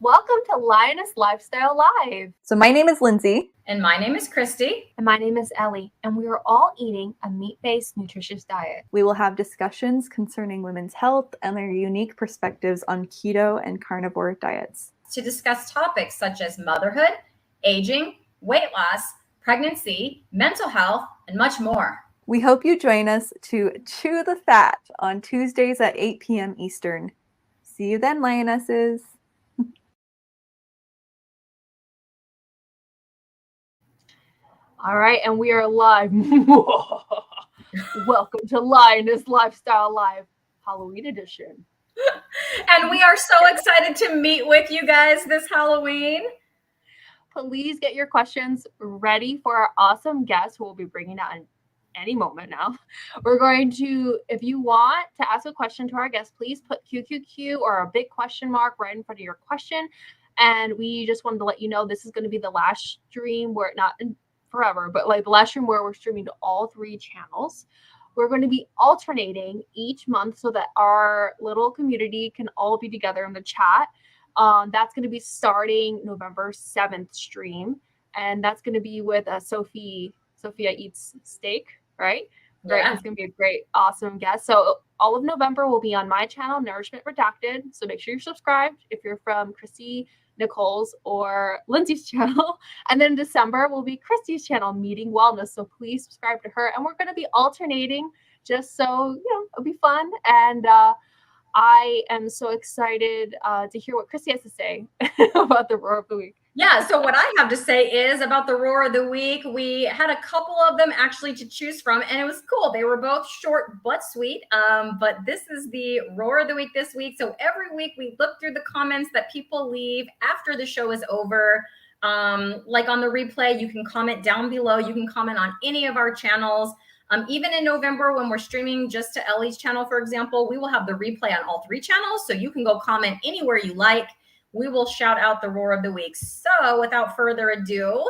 Welcome to Lioness Lifestyle Live. So my name is Lindsay. And my name is Christy. And my name is Ellie. And we are all eating a meat-based nutritious diet. We will have discussions concerning women's health and their unique perspectives on keto and carnivore diets. To discuss topics such as motherhood, aging, weight loss, pregnancy, mental health, and much more. We hope you join us to Chew the Fat on Tuesdays at 8 p.m. Eastern. See you then, Lionesses. All right, and we are live. Welcome to Lioness Lifestyle Live, Halloween edition. And we are so excited to meet with you guys this Halloween. Please get your questions ready for our awesome guest who will be bringing out in any moment now. We're going to, if you want to ask a question to our guest, please put QQQ or a big question mark right in front of your question. And we just wanted to let you know this is going to be the last stream where, not in forever, but like the last stream where we're streaming to all 3 channels. We're going to be alternating each month so that our little community can all be together in the chat. That's going to be starting November 7th stream. And that's going to be with Sophia Eats Steak, right? Yeah. Right. It's going to be a great, awesome guest. So all of November will be on my channel, Nourishment Redacted. So make sure you're subscribed if you're from Chrissy, Nicole's, or Lindsay's channel. And then December will be Christy's channel, Meeting Wellness. So please subscribe to her. And we're going to be alternating just so, it'll be fun. And I am so excited to hear what Christy has to say about the Roar of the Week. Yeah, so what I have to say is about the Roar of the Week, we had a couple of them actually to choose from, and it was cool. They were both short but sweet, but this is the Roar of the Week this week. So every week we look through the comments that people leave after the show is over. Like on the replay, you can comment down below. You can comment on any of our channels. Even in November, when we're streaming just to Ellie's channel, for example, we will have the replay on all 3 channels. So you can go comment anywhere you like. We will shout out the Roar of the Week. So without further ado,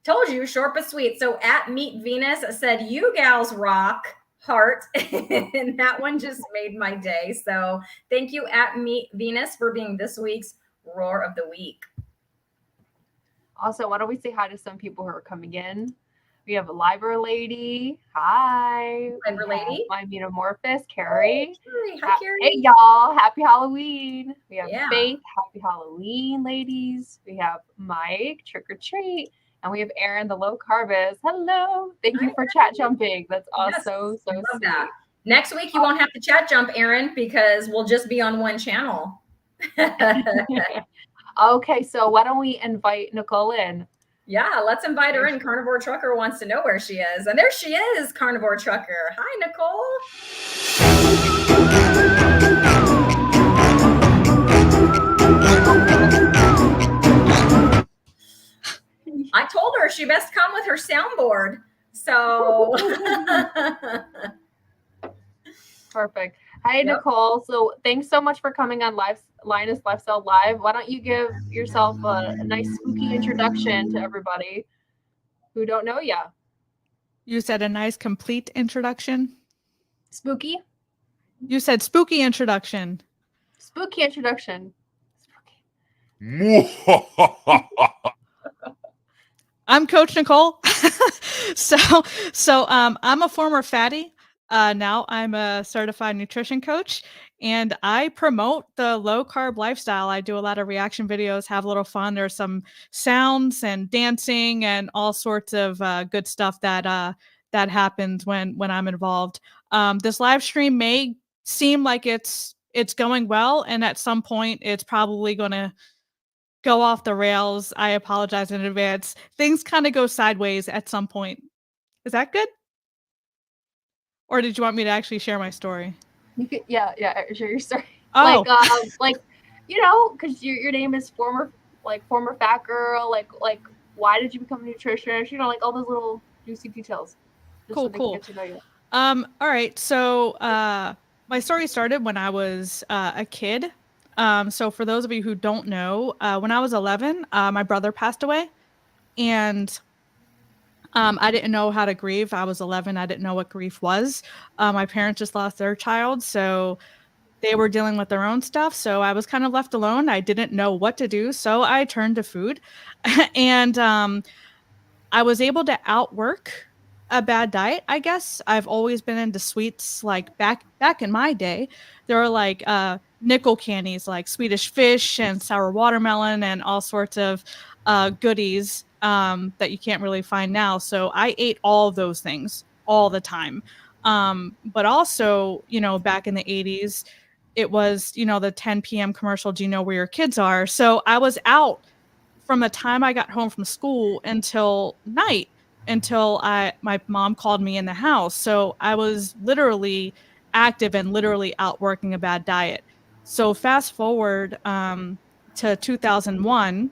told you, short but sweet. So at Meet Venus said, "You gals rock," heart. And that one just made my day. So thank you at Meet Venus for being this week's Roar of the Week. Also, why don't we say hi to some people who are coming in? We have a Liver Lady. Hi. Liver Lady. My Metamorphosis, Carrie. Hi, Carrie. Hey, y'all. Happy Halloween. We have Yeah. Faith. Happy Halloween, ladies. We have Mike. Trick or treat. And we have Aaron, the low carbist. Hello. Thank you for chat jumping. That's also so sweet. That. Next week, you won't have to chat jump, Aaron, because we'll just be on one channel. Okay, so why don't we invite Nicole in? Yeah, let's invite her in. Carnivore Trucker wants to know where she is. And there she is, Carnivore Trucker. Hi, Nicole. I told her she best come with her soundboard. So perfect. Hi, yep. Nicole. So thanks so much for coming on Lioness Lifestyle Live. Why don't you give yourself a nice spooky introduction to everybody who don't know you? You said a nice complete introduction? Spooky? You said spooky introduction. Spooky introduction. I'm Coach Nicole. So I'm a former fatty. Now I'm a certified nutrition coach, and I promote the low carb lifestyle. I do a lot of reaction videos, have a little fun. There's some sounds and dancing and all sorts of good stuff that happens when I'm involved. This live stream may seem like it's going well, and at some point it's probably going to go off the rails. I apologize in advance. Things kind of go sideways at some point. Is that good? Or did you want me to actually share my story? You could, yeah, share your story. Oh. Like, because your name is former fat girl. Like, why did you become a nutritionist? Like all those little juicy details. Cool. All right. So my story started when I was a kid. So for those of you who don't know, when I was 11, my brother passed away, and I didn't know how to grieve. I was 11. I didn't know what grief was. My parents just lost their child. So they were dealing with their own stuff. So I was kind of left alone. I didn't know what to do. So I turned to food. And I was able to outwork a bad diet, I guess. I've always been into sweets. Like back in my day, there were like nickel candies like Swedish fish and sour watermelon and all sorts of goodies that you can't really find now. So I ate all of those things all the time. But also, back in the 80s, it was, the 10 p.m. commercial, do you know where your kids are? So I was out from the time I got home from school until night, until my mom called me in the house. So I was literally active and literally out working a bad diet. So fast forward to 2001,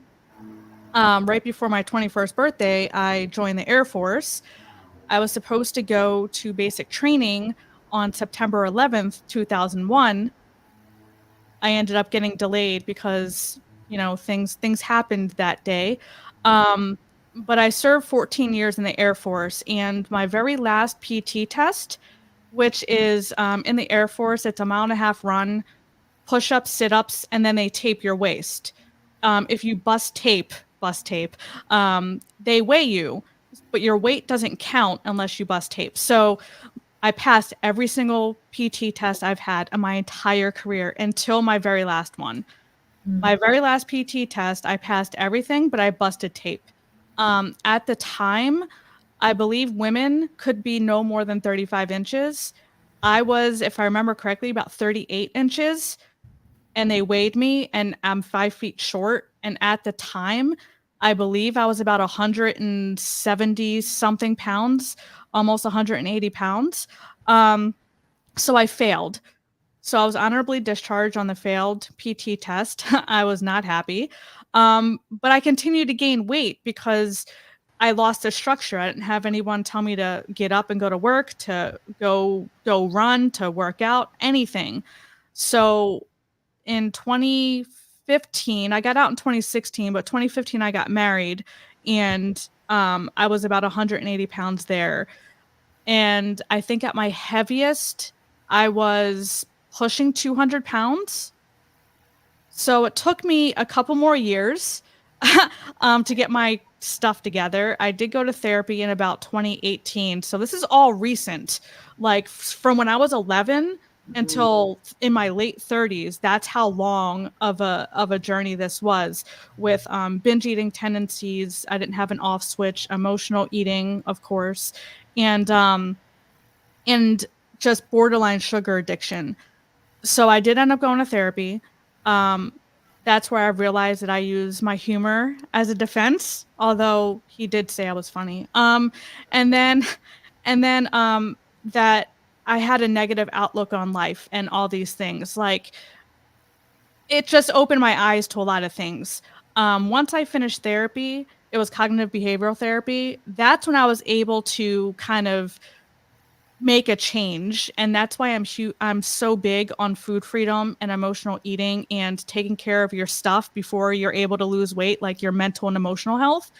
right before my 21st birthday, I joined the Air Force. I was supposed to go to basic training on September 11th, 2001. I ended up getting delayed because, things happened that day. But I served 14 years in the Air Force, and my very last PT test, which is in the Air Force, it's a 1.5 mile run, push-ups, sit-ups, and then they tape your waist. If you bust tape, they weigh you, but your weight doesn't count unless you bust tape. So I passed every single PT test I've had in my entire career until my very last one. My very last PT test, I passed everything, but I busted tape. At the time, I believe women could be no more than 35 inches. I was, if I remember correctly, about 38 inches, and they weighed me, and I'm 5 feet short. And at the time, I believe I was about 170 something pounds, almost 180 pounds. So I failed. So I was honorably discharged on the failed PT test. I was not happy. But I continued to gain weight because I lost the structure. I didn't have anyone tell me to get up and go to work, to go run, to work out, anything. So in 2015, I got out in 2016, but 2015 I got married, and I was about 180 pounds there. And I think at my heaviest, I was pushing 200 pounds. So it took me a couple more years to get my stuff together. I did go to therapy in about 2018. So this is all recent. Like from when I was 11 until in my late 30s, that's how long of a journey this was, with binge eating tendencies. I didn't have an off switch, emotional eating, of course, and just borderline sugar addiction. So I did end up going to therapy. That's where I realized that I use my humor as a defense, although he did say I was funny. And then that I had a negative outlook on life and all these things. Like, it just opened my eyes to a lot of things. Once I finished therapy, it was cognitive behavioral therapy. That's when I was able to kind of make a change, and that's why I'm so big on food freedom and emotional eating and taking care of your stuff before you're able to lose weight, like your mental and emotional health,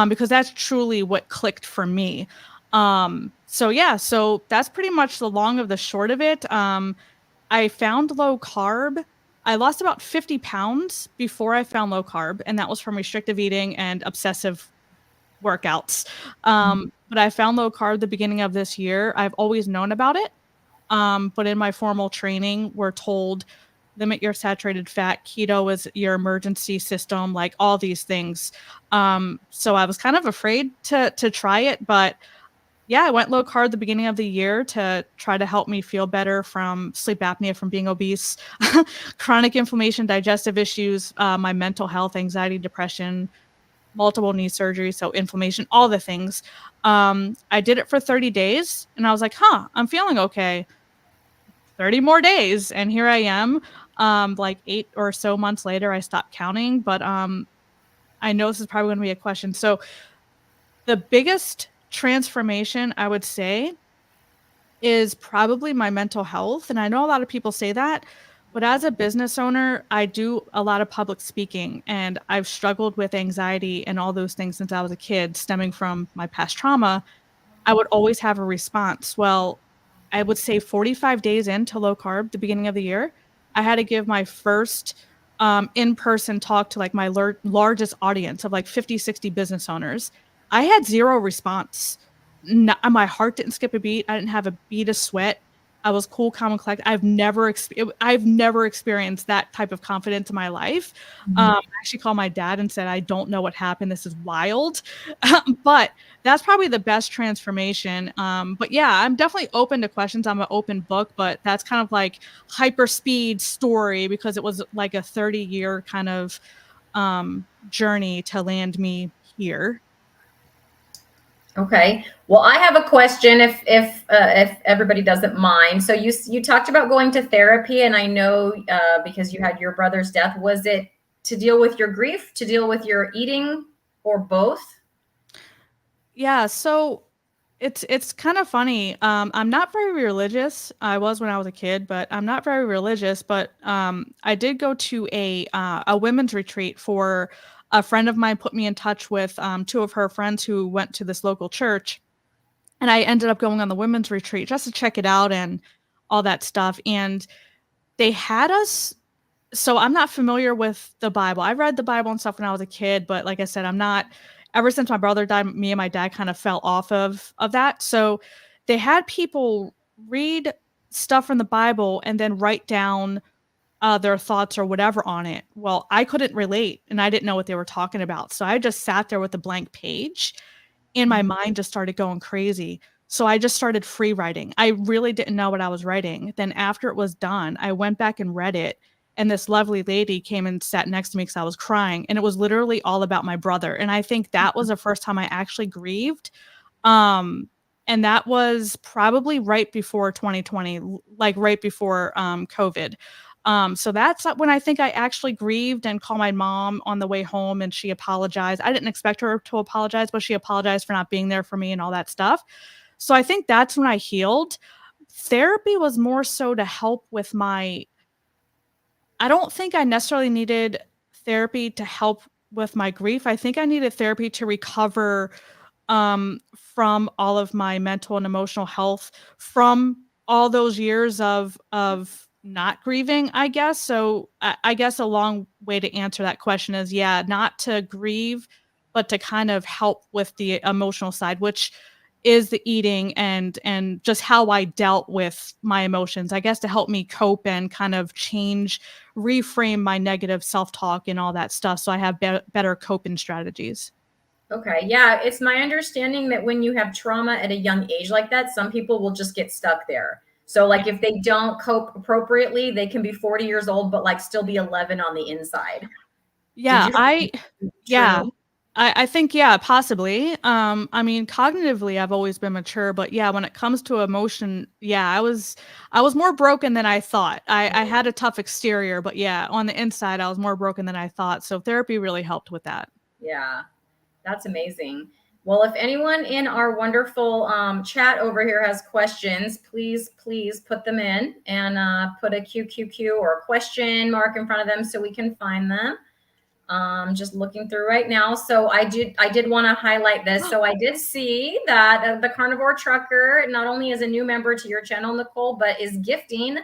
because that's truly what clicked for me. So that's pretty much the long of the short of it. I found low carb. I lost about 50 pounds before I found low carb, and that was from restrictive eating and obsessive workouts. But I found low carb the beginning of this year. I've always known about it. But in my formal training, we're told limit your saturated fat. Keto is your emergency system, like all these things. So I was kind of afraid to try it, but yeah, I went low carb the beginning of the year to try to help me feel better from sleep apnea, from being obese, chronic inflammation, digestive issues, my mental health, anxiety, depression, multiple knee surgeries, so inflammation, all the things. I did it for 30 days, and I was like, I'm feeling okay. 30 more days, and here I am. Like 8 or so months later, I stopped counting, but I know this is probably going to be a question. So the biggest transformation, I would say, is probably my mental health. And I know a lot of people say that, but as a business owner, I do a lot of public speaking, and I've struggled with anxiety and all those things since I was a kid, stemming from my past trauma. I would always have a response. Well, I would say 45 days into low carb, the beginning of the year, I had to give my first in-person talk to like my largest audience of like 50, 60 business owners. I had zero response. My heart didn't skip a beat. I didn't have a beat of sweat. I was cool, calm, and collected. I've never experienced that type of confidence in my life. I actually called my dad and said, I don't know what happened. This is wild. But that's probably the best transformation. But yeah, I'm definitely open to questions. I'm an open book, but that's kind of like hyper speed story because it was like a 30-year kind of journey to land me here. Okay. Well, I have a question if everybody doesn't mind. So you talked about going to therapy, and I know because you had your brother's death, was it to deal with your grief, to deal with your eating, or both? Yeah, so it's kind of funny. I'm not very religious. I was when I was a kid, but I'm not very religious. But I did go to a women's retreat for a friend of mine put me in touch with two of her friends who went to this local church, and I ended up going on the women's retreat just to check it out and all that stuff. And they had us. So I'm not familiar with the Bible. I read the Bible and stuff when I was a kid, but like I said, I'm not. Ever since my brother died, me and my dad kind of fell off of that. So they had people read stuff from the Bible and then write down their thoughts or whatever on it. Well, I couldn't relate and I didn't know what they were talking about. So I just sat there with a blank page and my mind just started going crazy. So I just started free writing. I really didn't know what I was writing. Then after it was done, I went back and read it. And this lovely lady came and sat next to me because I was crying. And it was literally all about my brother. And I think that was the first time I actually grieved. And that was probably right before 2020, like right before COVID. So that's when I think I actually grieved and called my mom on the way home and she apologized. I didn't expect her to apologize, but she apologized for not being there for me and all that stuff. So I think that's when I healed. Therapy was more so to help with I don't think I necessarily needed therapy to help with my grief. I think I needed therapy to recover from all of my mental and emotional health from all those years of not grieving, I guess. So I guess a long way to answer that question is, yeah, not to grieve, but to kind of help with the emotional side, which is the eating and just how I dealt with my emotions, I guess, to help me cope and kind of reframe my negative self-talk and all that stuff. So I have better coping strategies. Okay. Yeah. It's my understanding that when you have trauma at a young age like that, some people will just get stuck there. So like if they don't cope appropriately, they can be 40 years old, but like still be 11 on the inside. Yeah, I think, yeah, possibly. I mean, cognitively, I've always been mature, but yeah, when it comes to emotion, yeah, I was more broken than I thought. I had a tough exterior, but yeah, on the inside, I was more broken than I thought. So therapy really helped with that. Yeah, that's amazing. Well, if anyone in our wonderful chat over here has questions, please put them in and put a QQQ or a question mark in front of them so we can find them. Just looking through right now. So I did want to highlight this. So I did see that the Carnivore Trucker not only is a new member to your channel, Nicole, but is gifting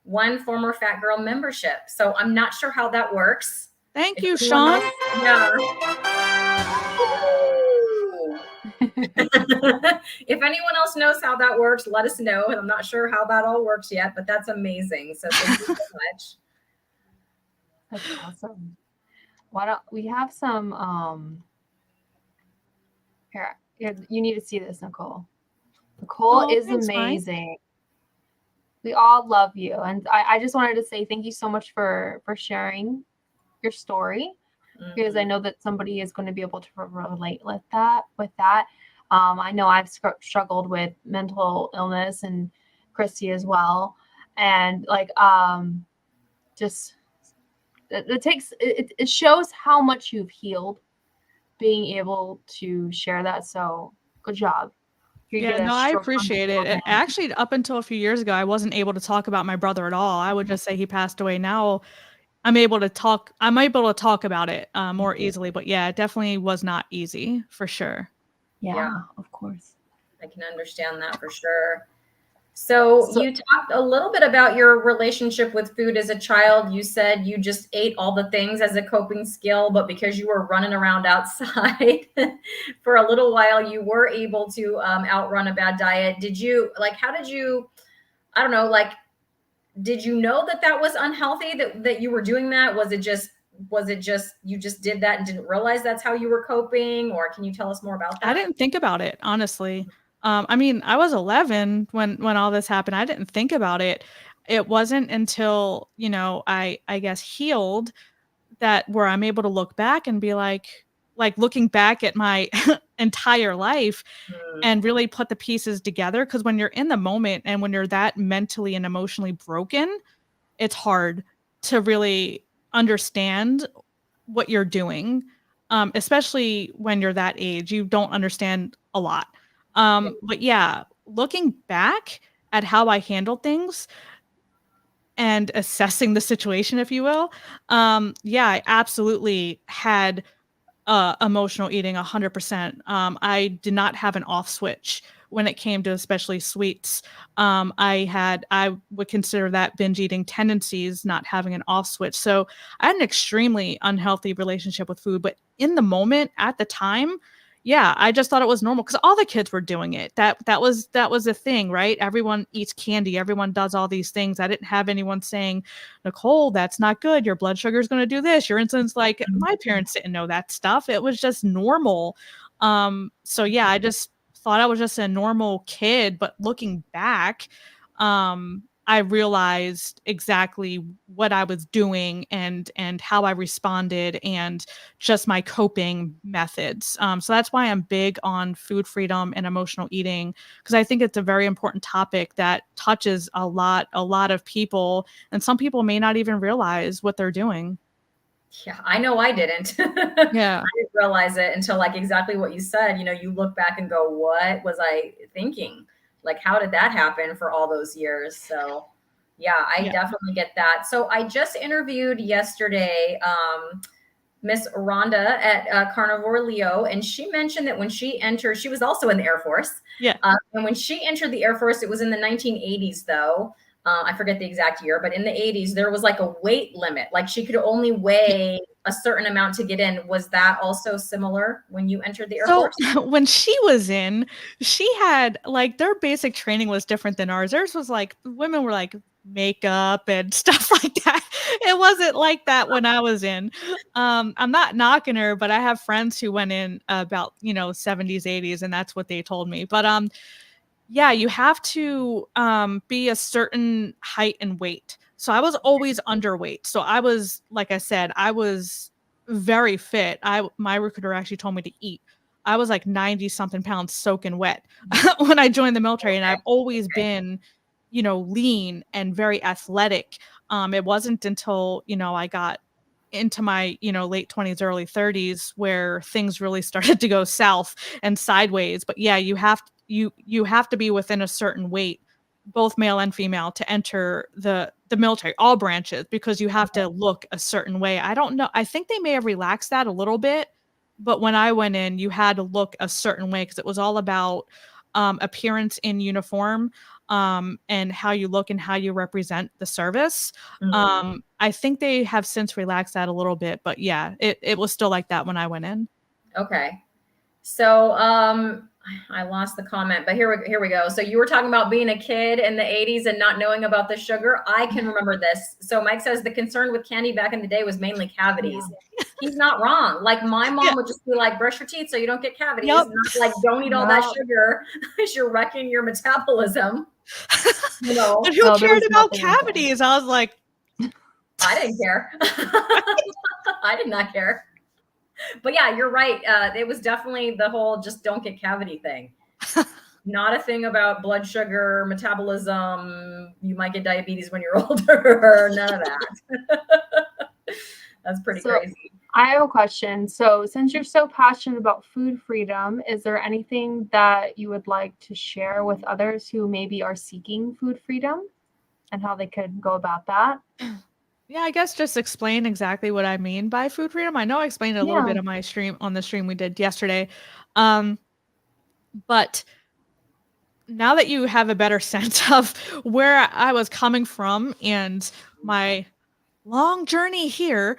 one former Fat Girl membership. So I'm not sure how that works. Thank you, Sean. Yeah. If anyone else knows how that works, let us know. I'm not sure how that all works yet, but that's amazing. So thank you so much. That's awesome. Why don't we have some here, you need to see this, Nicole. Nicole is amazing. We all love you. And I just wanted to say thank you so much for sharing your story, because I know that somebody is going to be able to relate with that. I know I've struggled with mental illness and Christy as well. And like, just it shows how much you've healed being able to share that. So good job. Yeah, no, I appreciate it. And actually, up until a few years ago, I wasn't able to talk about my brother at all. I would just say he passed away. Now I'm able to talk about it more easily. But yeah, it definitely was not easy for sure. Yeah, of course. I can understand that for sure. So you talked a little bit about your relationship with food as a child. You said you just ate all the things as a coping skill, but because you were running around outside for a little while, you were able to outrun a bad diet. Did you how did you, I don't know, did you know that that was unhealthy, that you were doing that? Was it just you just did that and didn't realize that's how you were coping? Or can you tell us more about that? I didn't think about it, honestly. I mean, I was 11 when all this happened. I didn't think about it. It wasn't until, I guess healed that where I'm able to look back and be like looking back at my entire life and really put the pieces together. Cause when you're in the moment and when you're that mentally and emotionally broken, it's hard to really understand what you're doing. Especially when you're that age, you don't understand a lot. But yeah, looking back at how I handled things and assessing the situation, if you will, yeah, I absolutely had emotional eating 100%. I did not have an off switch when it came to especially sweets. I would consider that binge eating tendencies, not having an off switch. So I had an extremely unhealthy relationship with food, but in the moment at the time, yeah, I just thought it was normal because all the kids were doing it. That was a thing, right? Everyone eats candy. Everyone does all these things. I didn't have anyone saying, Nicole, that's not good. Your blood sugar is going to do this. Your insulin's my parents didn't know that stuff. It was just normal. So yeah, I just thought I was just a normal kid, but looking back, I realized exactly what I was doing and how I responded and just my coping methods. So that's why I'm big on food freedom and emotional eating, because I think it's a very important topic that touches a lot of people, and some people may not even realize what they're doing. Yeah, I know I didn't. Yeah. I didn't realize it until exactly what you said. You look back and go, what was I thinking? How did that happen for all those years? So yeah, I definitely get that. So I just interviewed yesterday, Miss Rhonda at Carnivore Leo, and she mentioned that when she entered, she was also in the Air Force. Yeah. And when she entered the Air Force, it was in the 1980s, though. I forget the exact year, but in the 80s, there was a weight limit. She could only weigh a certain amount to get in. Was that also similar when you entered the Air Force? When she was in, she had their basic training was different than ours. Theirs was women were makeup and stuff like that. It wasn't like that when I was in. I'm not knocking her, but I have friends who went in about 70s, 80s, and that's what they told me. But yeah, you have to be a certain height and weight. So I was always underweight. So I was, like I said, I was very fit. My recruiter actually told me to eat. I was 90 something pounds soaking wet when I joined the military. And I've always been, lean and very athletic. It wasn't until, I got into my, late 20s, early 30s where things really started to go south and sideways. But yeah, you have to be within a certain weight, both male and female, to enter the military, all branches, because you have to look a certain way. I don't know. I think they may have relaxed that a little bit, but when I went in, you had to look a certain way because it was all about appearance in uniform, and how you look and how you represent the service. I think they have since relaxed that a little bit, but yeah, it was still like that when I went in. Okay. So I lost the comment, but here we go. So you were talking about being a kid in the 80s and not knowing about the sugar. I can remember this. So Mike says the concern with candy back in the day was mainly cavities. Yeah. He's not wrong. My mom would just be brush your teeth so you don't get cavities. Yep. Not don't eat all that sugar because you're wrecking your metabolism. But who cared about cavities? I was like, I didn't care. I did not care. But yeah, you're right. It was definitely the whole just don't get cavity thing. Not a thing about blood sugar, metabolism. You might get diabetes when you're older. None of that. That's pretty crazy. I have a question. So since you're so passionate about food freedom, is there anything that you would like to share with others who maybe are seeking food freedom and how they could go about that? Yeah, I guess just explain exactly what I mean by food freedom. I know I explained it a little bit on the stream we did yesterday. But now that you have a better sense of where I was coming from and my long journey here,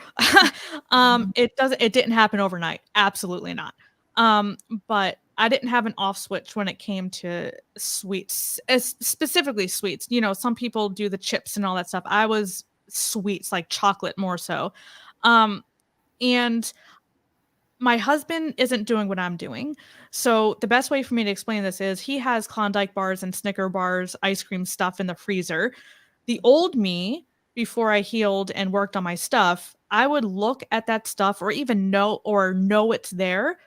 it didn't happen overnight. Absolutely not. But I didn't have an off switch when it came to sweets, specifically sweets. You know, some people do the chips and all that stuff. I was sweets, like chocolate more so. And my husband isn't doing what I'm doing. So the best way for me to explain this is he has Klondike bars and Snicker bars, ice cream stuff in the freezer. The old me, before I healed and worked on my stuff, I would look at that stuff or even know it's there.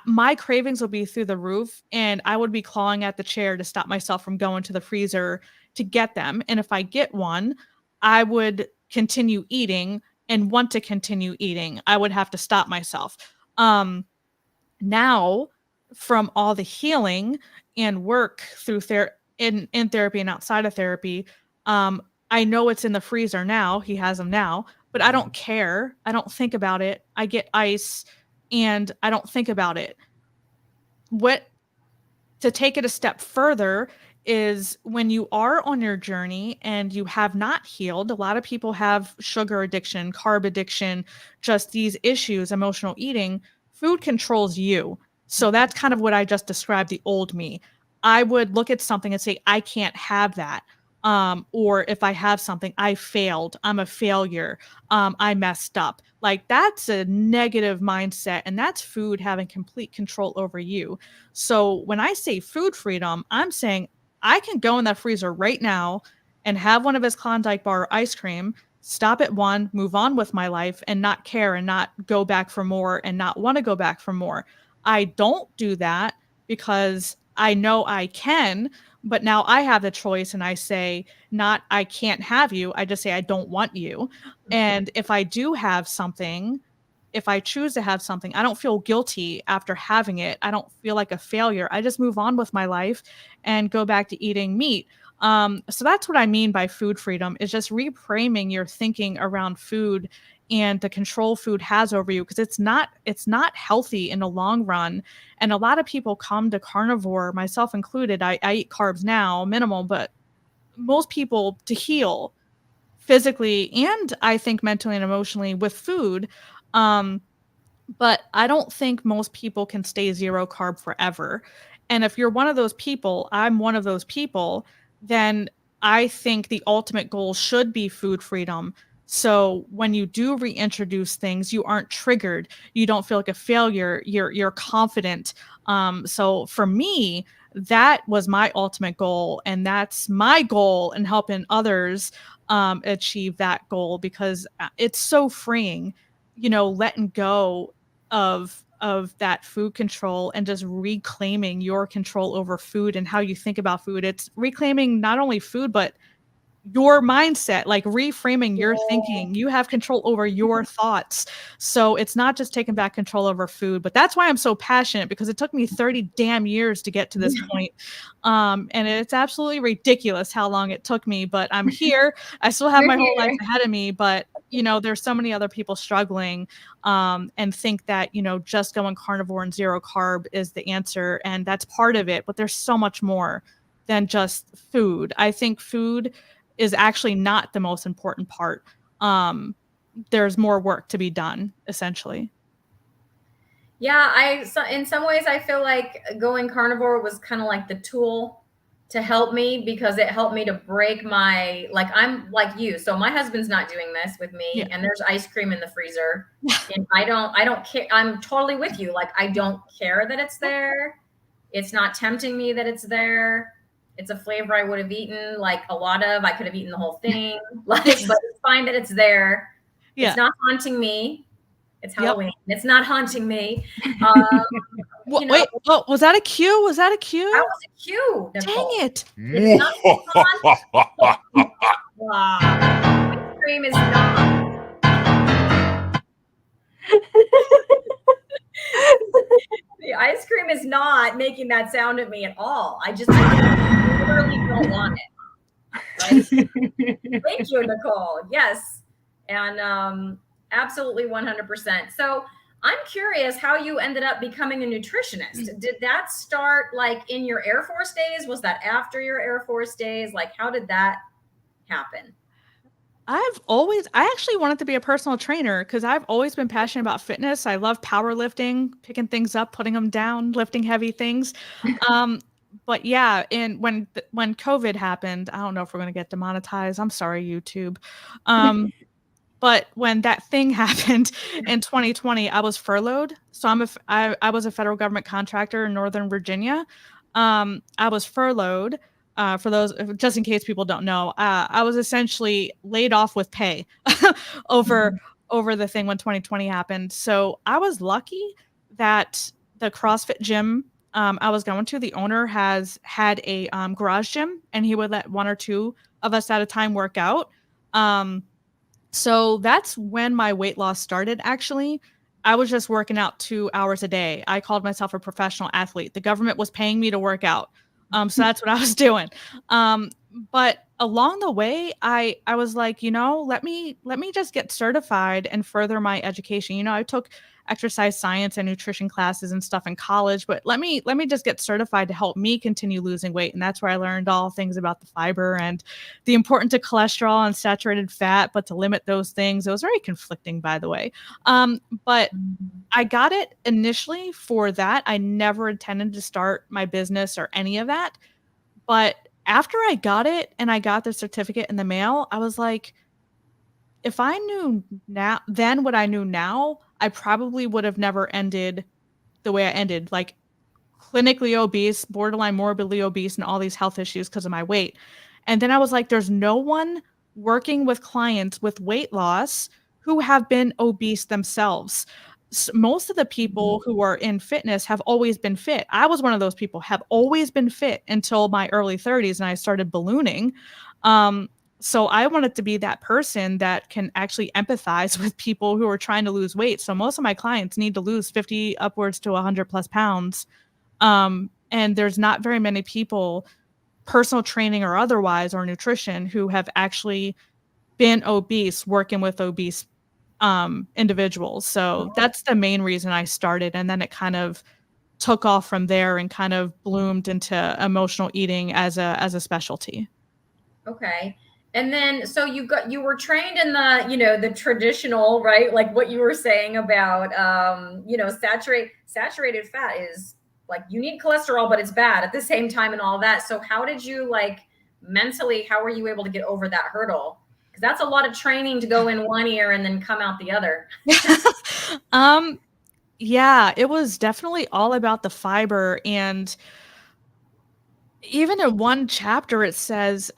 My cravings would be through the roof, and I would be clawing at the chair to stop myself from going to the freezer to get them. And if I get one, I would continue eating and want to continue eating. I would have to stop myself. Now, from all the healing and work through in therapy and outside of therapy, I know it's in the freezer now. He has them now, but I don't care. I don't think about it. I get ice and I don't think about it. What to take it a step further is when you are on your journey and you have not healed. A lot of people have sugar addiction, carb addiction, just these issues, emotional eating. Food controls you. So that's kind of what I just described, the old me. I would look at something and say, I can't have that. Or if I have something, I failed, I'm a failure, I messed up. Like that's a negative mindset, and that's food having complete control over you. So when I say food freedom, I'm saying I can go in that freezer right now and have one of his Klondike bar ice cream, stop at one, move on with my life, and not care and not go back for more and not want to go back for more. I don't do that because I know I can, but now I have the choice and I say, not I can't have you. I just say I don't want you. And if I do have something, if I choose to have something, I don't feel guilty after having it. I don't feel like a failure. I just move on with my life and go back to eating meat. So that's what I mean by food freedom, is just reframing your thinking around food and the control food has over you, because it's not healthy in the long run. And a lot of people come to carnivore, myself included. I eat carbs now, minimal, but most people to heal physically and I think mentally and emotionally with food. But I don't think most people can stay zero carb forever. And if you're one of those people, I'm one of those people, then I think the ultimate goal should be food freedom. So when you do reintroduce things, you aren't triggered. You don't feel like a failure. You're confident. So for me, that was my ultimate goal, and that's my goal in helping others achieve that goal, because it's so freeing, letting go of that food control and just reclaiming your control over food and how you think about food. It's reclaiming not only food, but your mindset, like reframing your thinking. You have control over your thoughts. So it's not just taking back control over food, but that's why I'm so passionate, because it took me 30 damn years to get to this point. And it's absolutely ridiculous how long it took me, but I'm here. I still have my whole life ahead of me, but there's so many other people struggling and think that, just going carnivore and zero carb is the answer. And that's part of it, but there's so much more than just food. I think food is actually not the most important part. There's more work to be done, essentially. Yeah, in some ways I feel like going carnivore was kind of like the tool to help me, because it helped me to break my, like, I'm like you. So my husband's not doing this with me, and there's ice cream in the freezer and I don't care. I'm totally with you. Like, I don't care that it's there. It's not tempting me that it's there. It's a flavor I would have eaten like a lot of. I could have eaten the whole thing. But it's fine that it's there. Yeah. It's not haunting me. It's Halloween. Yep. It's not haunting me. Wait, was that a cue? Was that a cue? That was a cue, Nicole. Dang it. It's not ice cream is not. The ice cream is not making that sound at me at all. I just literally don't want it. Right? Thank you, Nicole. Yes. And absolutely 100%. So I'm curious how you ended up becoming a nutritionist. Did that start like in your Air Force days? Was that after your Air Force days? Like, how did that happen? I actually wanted to be a personal trainer because I've always been passionate about fitness. I love powerlifting, picking things up, putting them down, lifting heavy things. Um, but yeah, and when COVID happened, I don't know if we're gonna get demonetized. I'm sorry, YouTube. Um, but when that thing happened in 2020, I was furloughed. So I was a federal government contractor in Northern Virginia. I was furloughed. For those, just in case people don't know, I was essentially laid off with pay over over the thing when 2020 happened. So I was lucky that the CrossFit gym I was going to, the owner has had a garage gym, and he would let one or two of us at a time work out. Um, so that's when my weight loss started, actually. I was just working out 2 hours a day. I called myself a professional athlete. The government was paying me to work out. So that's what I was doing. Um, but along the way, I was like, let me just get certified and further my education. I took exercise science and nutrition classes and stuff in college, but let me just get certified to help me continue losing weight. And that's where I learned all things about the fiber and the importance of cholesterol and saturated fat, but to limit those things. It was very conflicting, by the way. But I got it initially for that. I never intended to start my business or any of that. But after I got it and I got the certificate in the mail, I was like, if I knew now then what I knew now, I probably would have never ended the way I ended, like clinically obese, borderline morbidly obese, and all these health issues because of my weight. And then I was like, there's no one working with clients with weight loss who have been obese themselves. Most of the people who are in fitness have always been fit. I was one of those people, have always been fit until my early 30s, and I started ballooning. Um, so I wanted to be that person that can actually empathize with people who are trying to lose weight. So most of my clients need to lose 50 upwards to 100 plus pounds. And there's not very many people, personal training or otherwise, or nutrition, who have actually been obese working with obese individuals. So that's the main reason I started. And then it kind of took off from there and kind of bloomed into emotional eating as a specialty. Okay. And then, so you were trained in the traditional, right? Like what you were saying about, saturated fat is like, you need cholesterol, but it's bad at the same time and all that. So how did you, like, mentally, how were you able to get over that hurdle? Because that's a lot of training to go in one ear and then come out the other. Yeah, it was definitely all about the fiber. And even in one chapter, it says,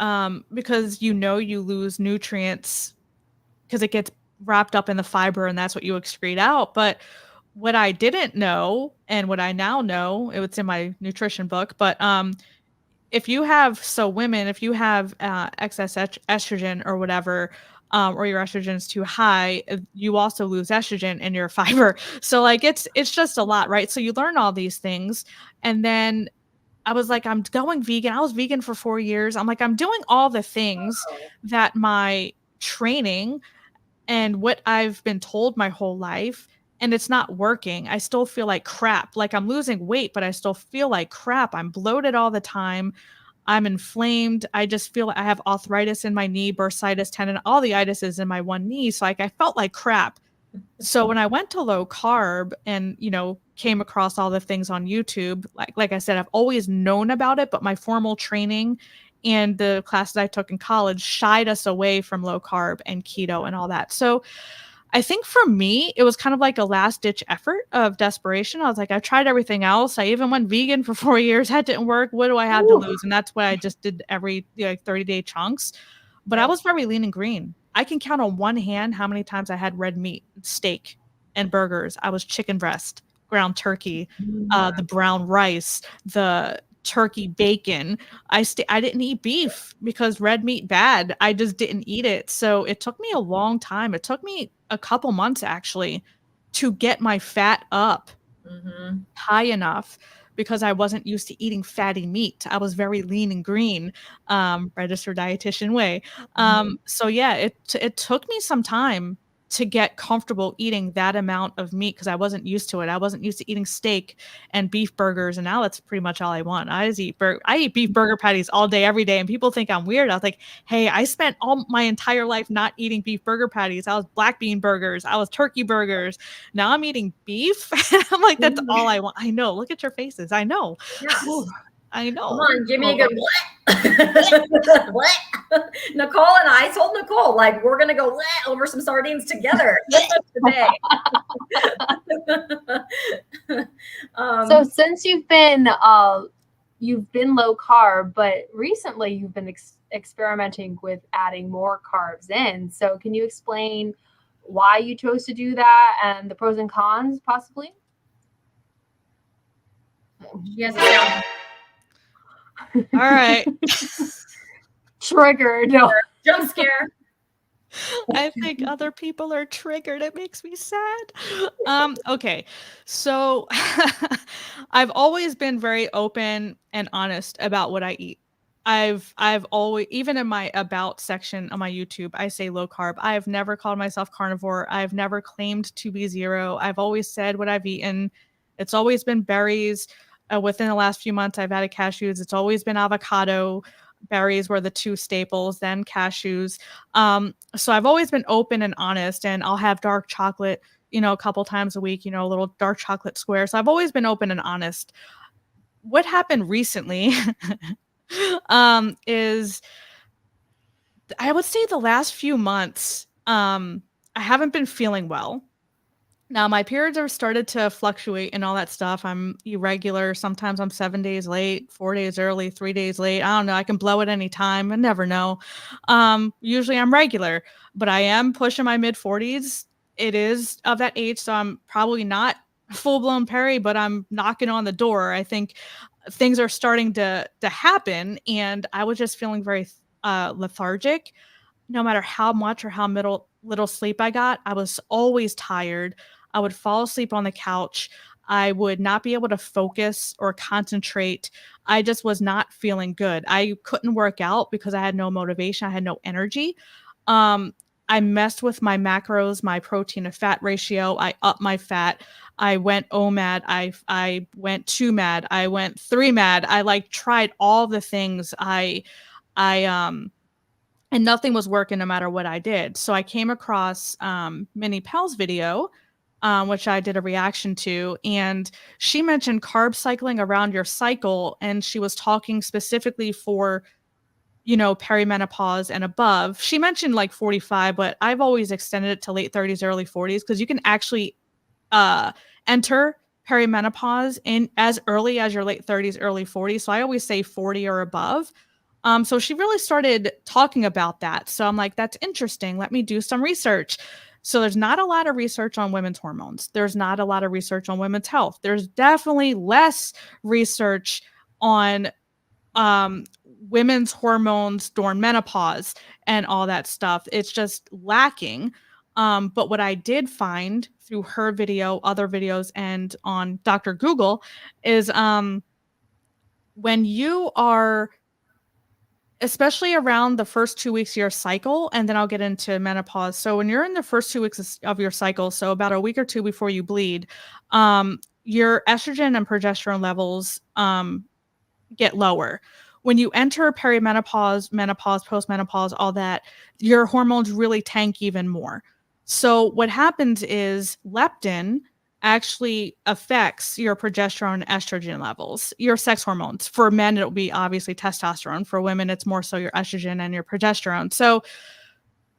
because you lose nutrients because it gets wrapped up in the fiber and that's what you excrete out. But what I didn't know, and what I now know, it's in my nutrition book, but if you have excess estrogen or whatever, or your estrogen is too high, you also lose estrogen in your fiber. So like it's just a lot, right? So you learn all these things, and then I was like, I'm going vegan. I was vegan for 4 years. I'm like, I'm doing all the things that my training and what I've been told my whole life, and it's not working. I still feel like crap. Like, I'm losing weight, but I still feel like crap. I'm bloated all the time. I'm inflamed. I just feel like I have arthritis in my knee, bursitis, tendon, all the itises in my one knee. So like I felt like crap. So when I went to low carb and, came across all the things on YouTube, like I said, I've always known about it, but my formal training and the classes I took in college shied us away from low carb and keto and all that. So I think for me, it was kind of like a last ditch effort of desperation. I was like, I've tried everything else. I even went vegan for 4 years. That didn't work. What do I have to lose? And that's why I just did every 30-day chunks. But I was very lean and green. I can count on one hand how many times I had red meat, steak, and burgers. I was chicken breast, ground turkey, the brown rice, the turkey bacon. I didn't eat beef because red meat bad. I just didn't eat it. So it took me a long time. It took me a couple months actually to get my fat up high enough, because I wasn't used to eating fatty meat. I was very lean and green, registered dietitian way. So yeah, it took me some time to get comfortable eating that amount of meat because I wasn't used to it. I wasn't used to eating steak and beef burgers, and now that's pretty much all I want. I eat beef burger patties all day, every day, and people think I'm weird. I was like, hey, I spent all my entire life not eating beef burger patties. I was black bean burgers. I was turkey burgers. Now I'm eating beef. I'm like, that's all I want. I know. Look at your faces. I know. Yes. I know. Come on, give me a good what? What? Nicole and I told Nicole, like, we're gonna go over some sardines together today. So since you've been low carb, but recently you've been experimenting with adding more carbs in. So can you explain why you chose to do that and the pros and cons, possibly? Yes. Yeah. All right. Triggered. No. Jump scare. I think other people are triggered. It makes me sad. Okay. So I've always been very open and honest about what I eat. I've always, even in my about section on my YouTube, I say low carb. I've never called myself carnivore. I've never claimed to be zero. I've always said what I've eaten. It's always been berries. Within the last few months, I've had cashews. It's always been avocado. Berries were the two staples, then cashews. So I've always been open and honest, and I'll have dark chocolate, a couple times a week, a little dark chocolate square. So I've always been open and honest. What happened recently is, I would say the last few months, I haven't been feeling well. Now, my periods have started to fluctuate and all that stuff. I'm irregular. Sometimes I'm 7 days late, 4 days early, 3 days late. I don't know. I can blow at any time. I never know. Usually I'm regular, but I am pushing my mid-40s. It is of that age, so I'm probably not full-blown peri, but I'm knocking on the door. I think things are starting to happen, and I was just feeling very lethargic. No matter how much or how little sleep I got, I was always tired. I would fall asleep on the couch. I would not be able to focus or concentrate. I just was not feeling good. I couldn't work out because I had no motivation. I had no energy. I messed with my macros, my protein to fat ratio. I upped my fat. I went OMAD. I went 2MAD. I went 3MAD. I tried all the things. And nothing was working no matter what I did. So I came across Minnie Pell's video, which I did a reaction to, and she mentioned carb cycling around your cycle, and she was talking specifically for, perimenopause and above. She mentioned 45, but I've always extended it to late 30s, early 40s, because you can actually enter perimenopause in as early as your late 30s, early 40s. So I always say 40 or above. So she really started talking about that. So I'm like, that's interesting. Let me do some research. So there's not a lot of research on women's hormones. There's not a lot of research on women's health. There's definitely less research on women's hormones during menopause and all that stuff. It's just lacking. But what I did find through her video, other videos, and on Dr. Google is when you are, especially around the first 2 weeks of your cycle, and then I'll get into menopause. So when you're in the first 2 weeks of your cycle, so about a week or two before you bleed, your estrogen and progesterone levels get lower. When you enter perimenopause, menopause, postmenopause, all that, your hormones really tank even more. So what happens is leptin actually affects your progesterone and estrogen levels, your sex hormones. For men, it'll be obviously testosterone. For women, it's more so your estrogen and your progesterone. So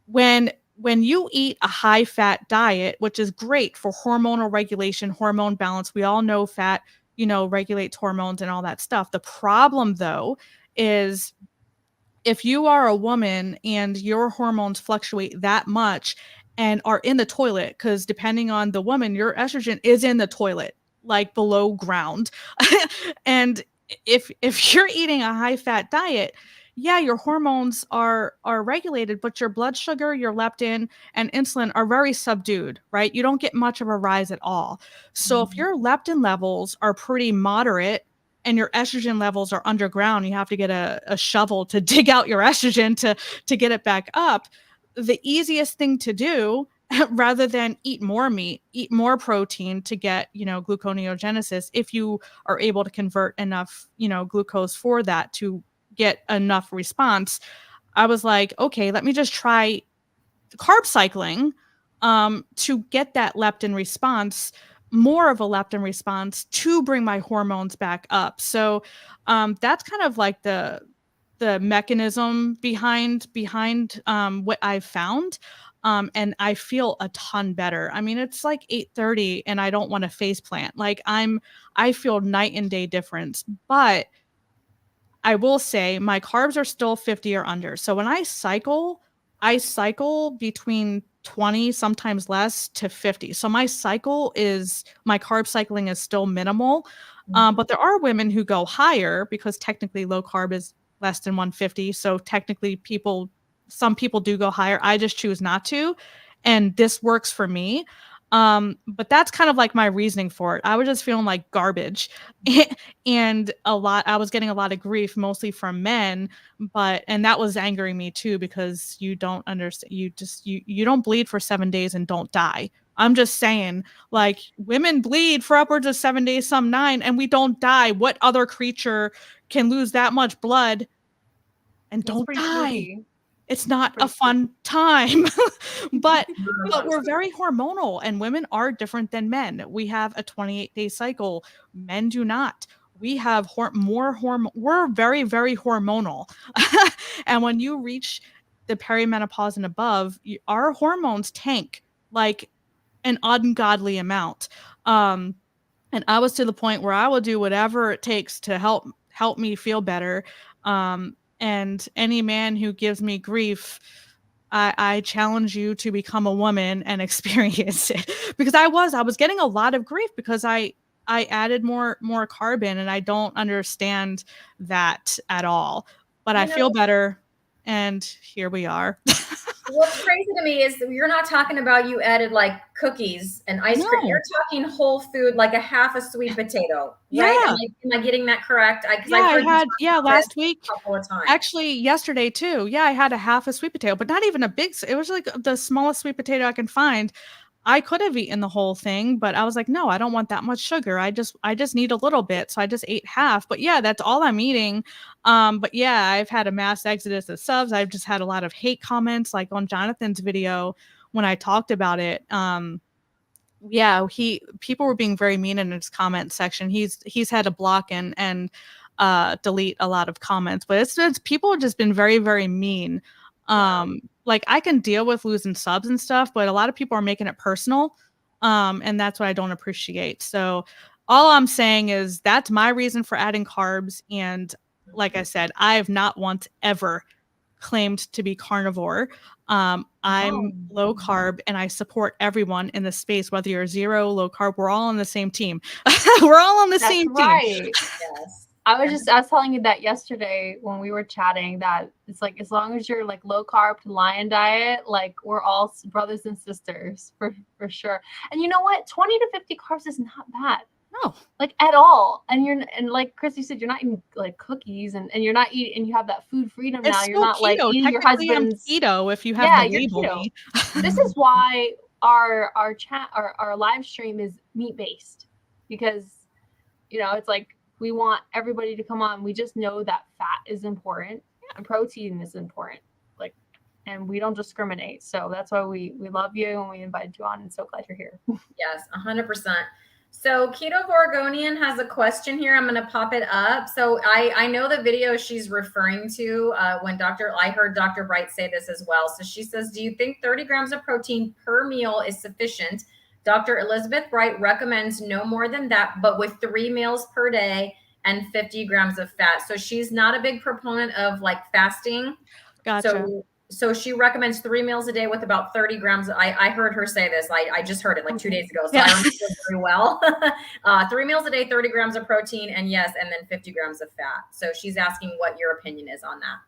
when you eat a high fat diet, which is great for hormonal regulation, hormone balance, we all know fat, regulates hormones and all that stuff. The problem though is if you are a woman and your hormones fluctuate that much and are in the toilet, because depending on the woman, your estrogen is in the toilet, like below ground. And if you're eating a high fat diet, yeah, your hormones are regulated, but your blood sugar, your leptin, and insulin are very subdued, right? You don't get much of a rise at all. So if your leptin levels are pretty moderate and your estrogen levels are underground, you have to get a shovel to dig out your estrogen to get it back up. The easiest thing to do rather than eat more meat, eat more protein to get, gluconeogenesis, if you are able to convert enough, glucose for that to get enough response. I was like, okay, let me just try carb cycling to get that leptin response, more of a leptin response to bring my hormones back up. So that's kind of like the mechanism behind what I've found. And I feel a ton better. I mean, it's like 8:30 and I don't want to face plant. Like I feel night and day difference. But I will say my carbs are still 50 or under. So when I cycle between 20, sometimes less, to 50. So my carb cycling is still minimal. But there are women who go higher because technically low carb is less than 150. So technically some people do go higher. I just choose not to. And this works for me. But that's kind of like my reasoning for it. I was just feeling like garbage. And I was getting a lot of grief, mostly from men, and that was angering me too, because you don't understand, you don't bleed for 7 days and don't die. I'm just saying, like, women bleed for upwards of 7 days, some 9, and we don't die. What other creature can lose that much blood and That's don't pretty die? spooky. It's not a Pretty fun time. but we're very hormonal, and women are different than men. We have a 28-day cycle. Men do not. We have more hormone. We're very, very hormonal. And when you reach the perimenopause and above, our hormones tank like an ungodly amount. And I was to the point where I will do whatever it takes to help me feel better. And any man who gives me grief, I challenge you to become a woman and experience it. Because I was getting a lot of grief because I added more carb in, and I don't understand that at all. But I feel better, and here we are. What's crazy to me is you're not talking about you added like cookies and ice cream. No. You're talking whole food, like a half a sweet potato, right? Yeah. Am I getting that correct? Because Yeah, I've heard last week, a couple of times. actually yesterday too. Yeah, I had a half a sweet potato, but not even a big. It was like the smallest sweet potato I can find. I could have eaten the whole thing, but I was like, no, I don't want that much sugar. I just need a little bit. So I just ate half. But yeah, that's all I'm eating. But yeah, I've had a mass exodus of subs. I've just had a lot of hate comments, like on Jonathan's video when I talked about it. Yeah, people were being very mean in his comment section. He's had to block and delete a lot of comments, but it's people have just been very, very mean. Like, I can deal with losing subs and stuff, but a lot of people are making it personal. And that's what I don't appreciate. So all I'm saying is that's my reason for adding carbs. And like I said, I have not once ever claimed to be carnivore. I'm low carb, and I support everyone in the space, whether you're zero, low carb. We're all on the same team. We're all on the same team. Yes. I was telling you that yesterday when we were chatting, that it's like, as long as you're like low carb to Lion diet, like we're all brothers and sisters for sure. And you know what? 20 to 50 carbs is not bad. No, like at all. And like Christy said, you're not eating like cookies, and you're not eating, and you have that food freedom now. You're not like eating your husband's keto. If you have you're keto. This is why our live stream is meat based, because it's like we want everybody to come on. We just know that fat is important and protein is important. Like, and we don't discriminate. So that's why we love you and we invited you on, and so glad you're here. Yes, 100%. So Keto Oregonian has a question here. I'm going to pop it up. So I know the video she's referring to when I heard Dr. Bright say this as well. So she says, do you think 30 grams of protein per meal is sufficient? Dr. Elizabeth Bright recommends no more than that, but with 3 meals per day and 50 grams of fat. So she's not a big proponent of like fasting. Gotcha. So she recommends 3 meals a day with about 30 grams. I heard her say this. I just heard it like 2 days ago. So I remember it very well. 3 meals a day, 30 grams of protein, and then 50 grams of fat. So she's asking what your opinion is on that.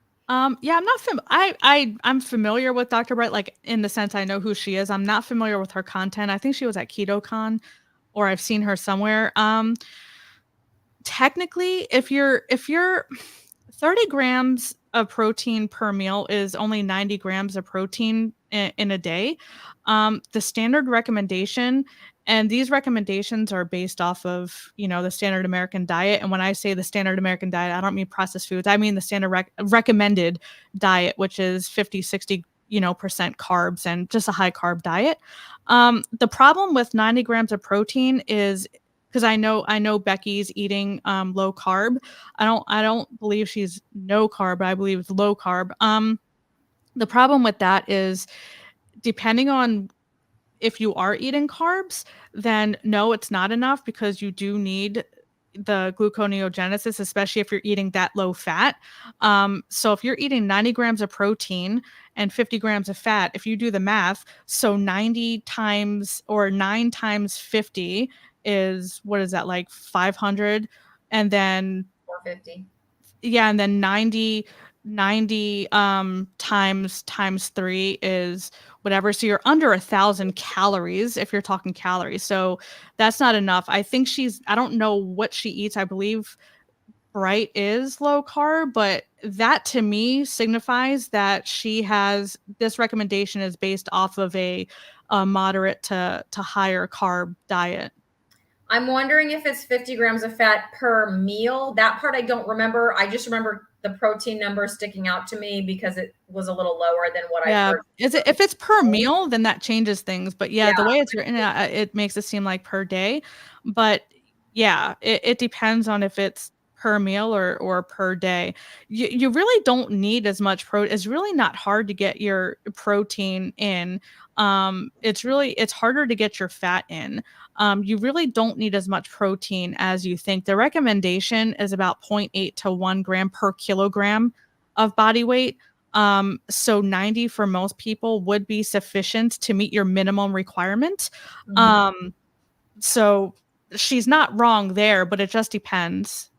Yeah, I'm familiar with Dr. Bright, like in the sense I know who she is. I'm not familiar with her content. I think she was at KetoCon, or I've seen her somewhere. Technically, if you're 30 grams of protein per meal is only 90 grams of protein in a day. The standard recommendation, and these recommendations are based off of, the standard American diet. And when I say the standard American diet, I don't mean processed foods. I mean the standard recommended diet, which is 50, 60, percent carbs and just a high carb diet. The problem with 90 grams of protein is, because I know Becky's eating low carb. I don't believe she's no carb. I believe it's low carb. The problem with that is, depending on if you are eating carbs, then no, it's not enough, because you do need the gluconeogenesis, especially if you're eating that low fat. So if you're eating 90 grams of protein and 50 grams of fat, if you do the math, so 90 times, or 9 times 50 is, what is that, like 500? And then 450. Yeah, and then 90 times 3 is whatever. So you're under 1,000 calories if you're talking calories. So that's not enough. I think I don't know what she eats. I believe Bright is low carb, but that to me signifies that this recommendation is based off of a moderate to higher carb diet. I'm wondering if it's 50 grams of fat per meal. That part I don't remember. I just remember the protein number sticking out to me because it was a little lower than what I heard. If it's per meal, then that changes things. But the way it's written, it makes it seem like per day. But it depends on if it's per meal or per day. You really don't need as much protein. It's really not hard to get your protein in. It's harder to get your fat in. You really don't need as much protein as you think. The recommendation is about 0.8 to 1 gram per kilogram of body weight. So 90 for most people would be sufficient to meet your minimum requirement. Mm-hmm. So she's not wrong there, but it just depends.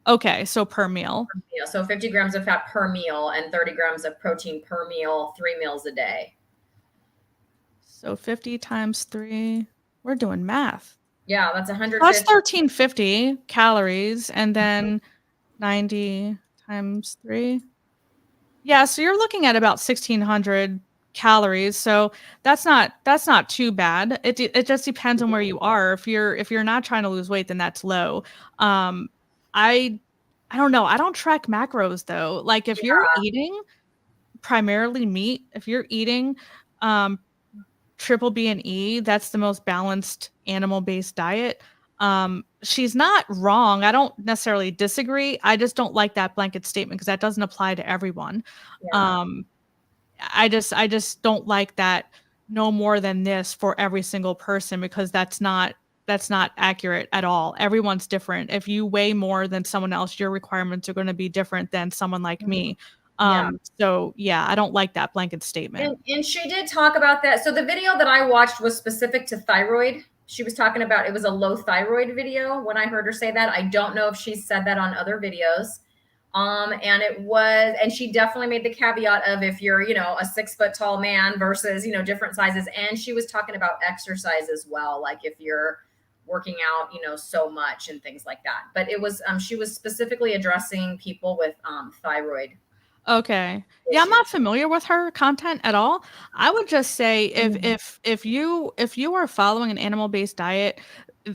Okay, so per meal. So 50 grams of fat per meal and 30 grams of protein per meal, 3 meals a day. So 50 times 3. We're doing math. Yeah, that's 150. That's 1,350 calories, and then 90 times 3. Yeah, so you're looking at about 1,600 calories. So that's not too bad. It just depends on where you are. If you're not trying to lose weight, then that's low. I don't know. I don't track macros though. Like if you're eating primarily meat, if you're eating triple B and E, that's the most balanced animal-based diet. She's not wrong. I don't necessarily disagree. I just don't like that blanket statement because that doesn't apply to everyone. Yeah. I just don't like that no more than this for every single person, because that's not accurate at all. Everyone's different. If you weigh more than someone else, your requirements are going to be different than someone like me. So I don't like that blanket statement. And she did talk about that. So the video that I watched was specific to thyroid. She was talking about, it was a low thyroid video when I heard her say that. I don't know if she said that on other videos. And she definitely made the caveat of if you're, a 6 foot tall man versus, different sizes. And she was talking about exercise as well. Like if you're working out, so much and things like that. But it was, she was specifically addressing people with thyroid. Okay. Yeah, I'm not familiar with her content at all. I would just say if you are following an animal-based diet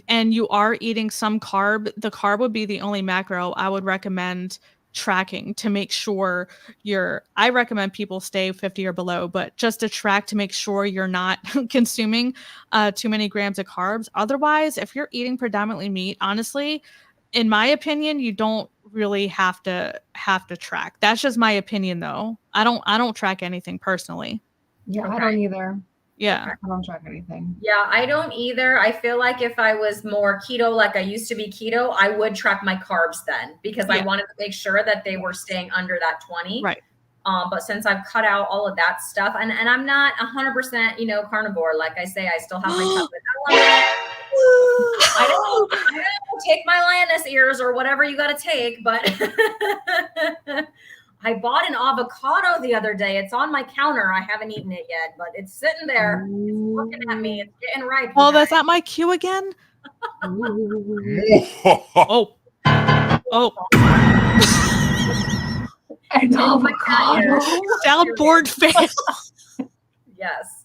and you are eating some carb, the carb would be the only macro I would recommend tracking to make sure I recommend people stay 50 or below, but just to track to make sure you're not consuming too many grams of carbs. Otherwise, if you're eating predominantly meat, honestly, in my opinion, you don't really have to track. That's just my opinion though. I don't track anything personally. Yeah, okay. I don't either. Yeah. I don't track anything. Yeah, I don't either. I feel like if I was more keto, like I used to be keto, I would track my carbs then because I wanted to make sure that they were staying under that 20. Right. But since I've cut out all of that stuff and I'm not 100%, carnivore, like I say, I still have my chocolate. I don't take my lioness ears or whatever you got to take, but I bought an avocado the other day. It's on my counter. I haven't eaten it yet, but it's sitting there. It's looking at me. It's getting ripe. Oh, that's not my cue again? Oh. An avocado. Soundboard fail. Yes.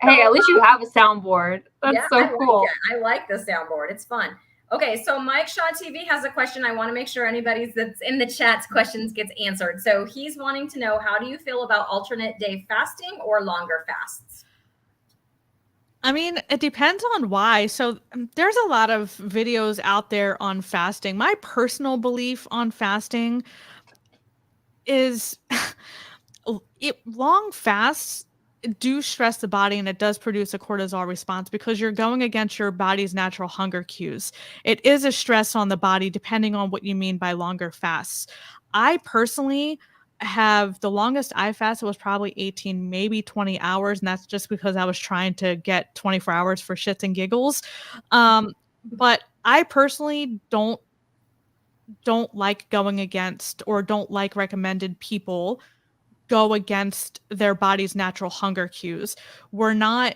Hey, at least you have a soundboard. That's so cool. I like the soundboard. It's fun. Okay, so Mike Shaw TV has a question. I want to make sure anybody that's in the chat's questions gets answered. So he's wanting to know, how do you feel about alternate day fasting or longer fasts? I mean, it depends on why. So there's a lot of videos out there on fasting. My personal belief on fasting is long fasts do stress the body, and it does produce a cortisol response because you're going against your body's natural hunger cues. It is a stress on the body depending on what you mean by longer fasts. I personally have, the longest I fasted was probably 18, maybe 20 hours. And that's just because I was trying to get 24 hours for shits and giggles. But I personally don't like going against, or don't like recommended people go against their body's natural hunger cues. We're not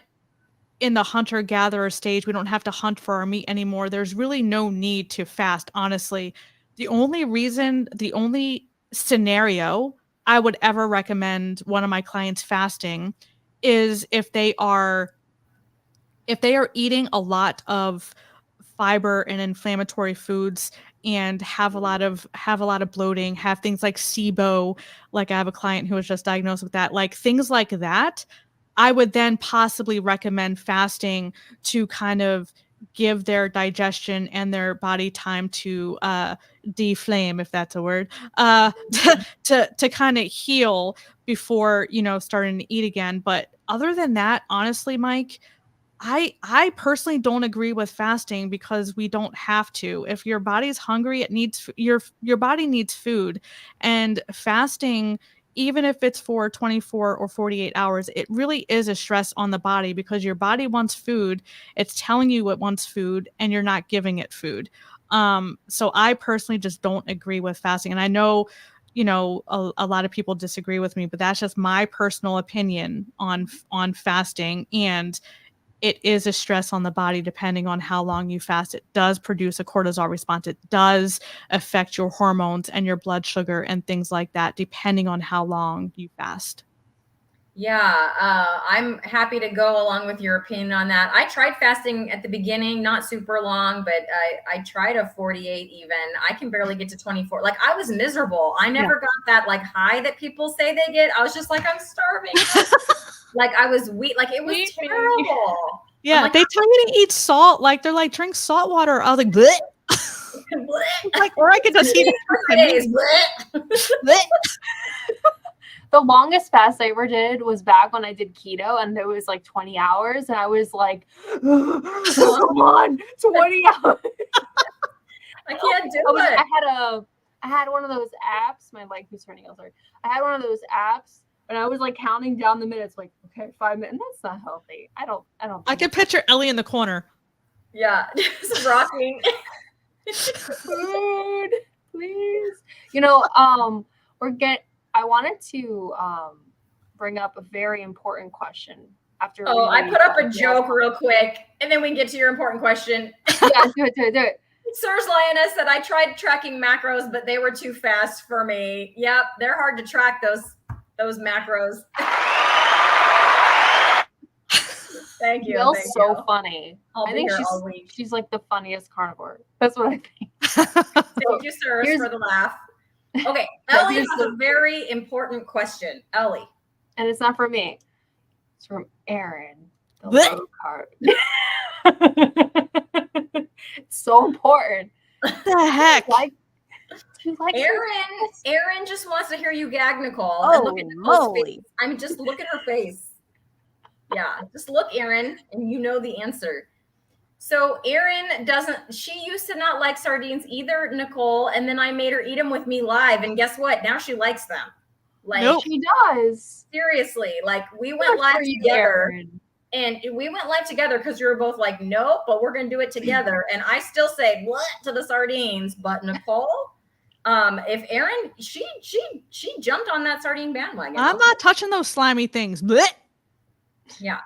in the hunter-gatherer stage. We don't have to hunt for our meat anymore. There's really no need to fast, honestly. The only scenario I would ever recommend one of my clients fasting is if they are eating a lot of fiber and inflammatory foods and have a lot of bloating, have things like SIBO, like I have a client who was just diagnosed with that, like things like that. I would then possibly recommend fasting to kind of give their digestion and their body time to deflame, if that's a word, to kind of heal before, starting to eat again. But other than that, honestly, Mike, I personally don't agree with fasting because we don't have to. If your body's hungry, it needs your body needs food, and fasting, even if it's for 24 or 48 hours, it really is a stress on the body because your body wants food. It's telling you it wants food and you're not giving it food. So I personally just don't agree with fasting. And I know, a lot of people disagree with me, but that's just my personal opinion on fasting. And it is a stress on the body depending on how long you fast. It does produce a cortisol response. It does affect your hormones and your blood sugar and things like that, depending on how long you fast. Yeah, I'm happy to go along with your opinion on that. I tried fasting at the beginning, not super long, but I tried a 48 even. I can barely get to 24. Like, I was miserable. I never got that like high that people say they get. I was just like, I'm starving. Like, I was weak. Like, it was terrible. Yeah, like, they tell you to eat salt. Like, they're like, drink salt water. I was like, bleh. Like, or I could just eat it. The longest fast I ever did was back when I did keto, and it was like 20 hours, and I was like, come on, 20 hours. I can't do it. I had one of those apps. My leg keeps turning. I'm sorry. I had one of those apps, and I was like counting down the minutes, like, okay, 5 minutes. That's not healthy. I don't. I can picture Ellie in the corner. Yeah, just rocking. Food, please. I wanted to bring up a very important question after. Oh, I put up a joke real quick, and then we can get to your important question. Yeah, do it. Sirs Lioness said, I tried tracking macros, but they were too fast for me. Yep, they're hard to track, those macros. Thank you. Bill's so funny. I think she's like the funniest carnivore. That's what I think. Thank you, sirs, for the laugh. Okay, Ellie has a very important question. Ellie. And it's not for me. It's from Aaron. The low carb. It's so important. What the heck? Aaron just wants to hear you gag Nicole. Oh, and look at Nicole's face. I mean, just look at her face. Yeah, just look, Aaron, and you know the answer. So Aaron she used to not like sardines either, Nicole, and then I made her eat them with me live, and guess what? Now she likes them. Like, nope. She does. Seriously, like, we went live together. And we went live together because you were both like, nope, but we're going to do it together. And I still say what to the sardines. But Nicole, if Aaron, she jumped on that sardine bandwagon. I'm not touching those slimy things. Blech. Yeah,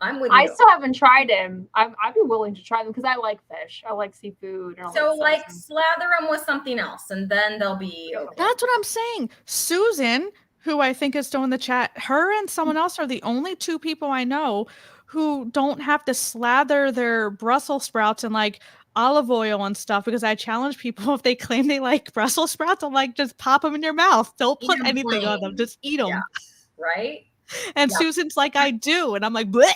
I'm with you. I still haven't tried them. I'd be willing to try them because I like fish. I like seafood. And so slather them with something else, and then they'll be okay. That's what I'm saying. Susan who I think is still in the chat, her and someone else are the only two people I know who don't have to slather their Brussels sprouts in like olive oil and stuff, because I challenge people if they claim they like Brussels sprouts, I'm like, just pop them in your mouth. Don't Eat put 'em anything on them. plain. Just eat them. Yeah. Right? And Yeah. Susan's like, I do. And I'm like, bleh.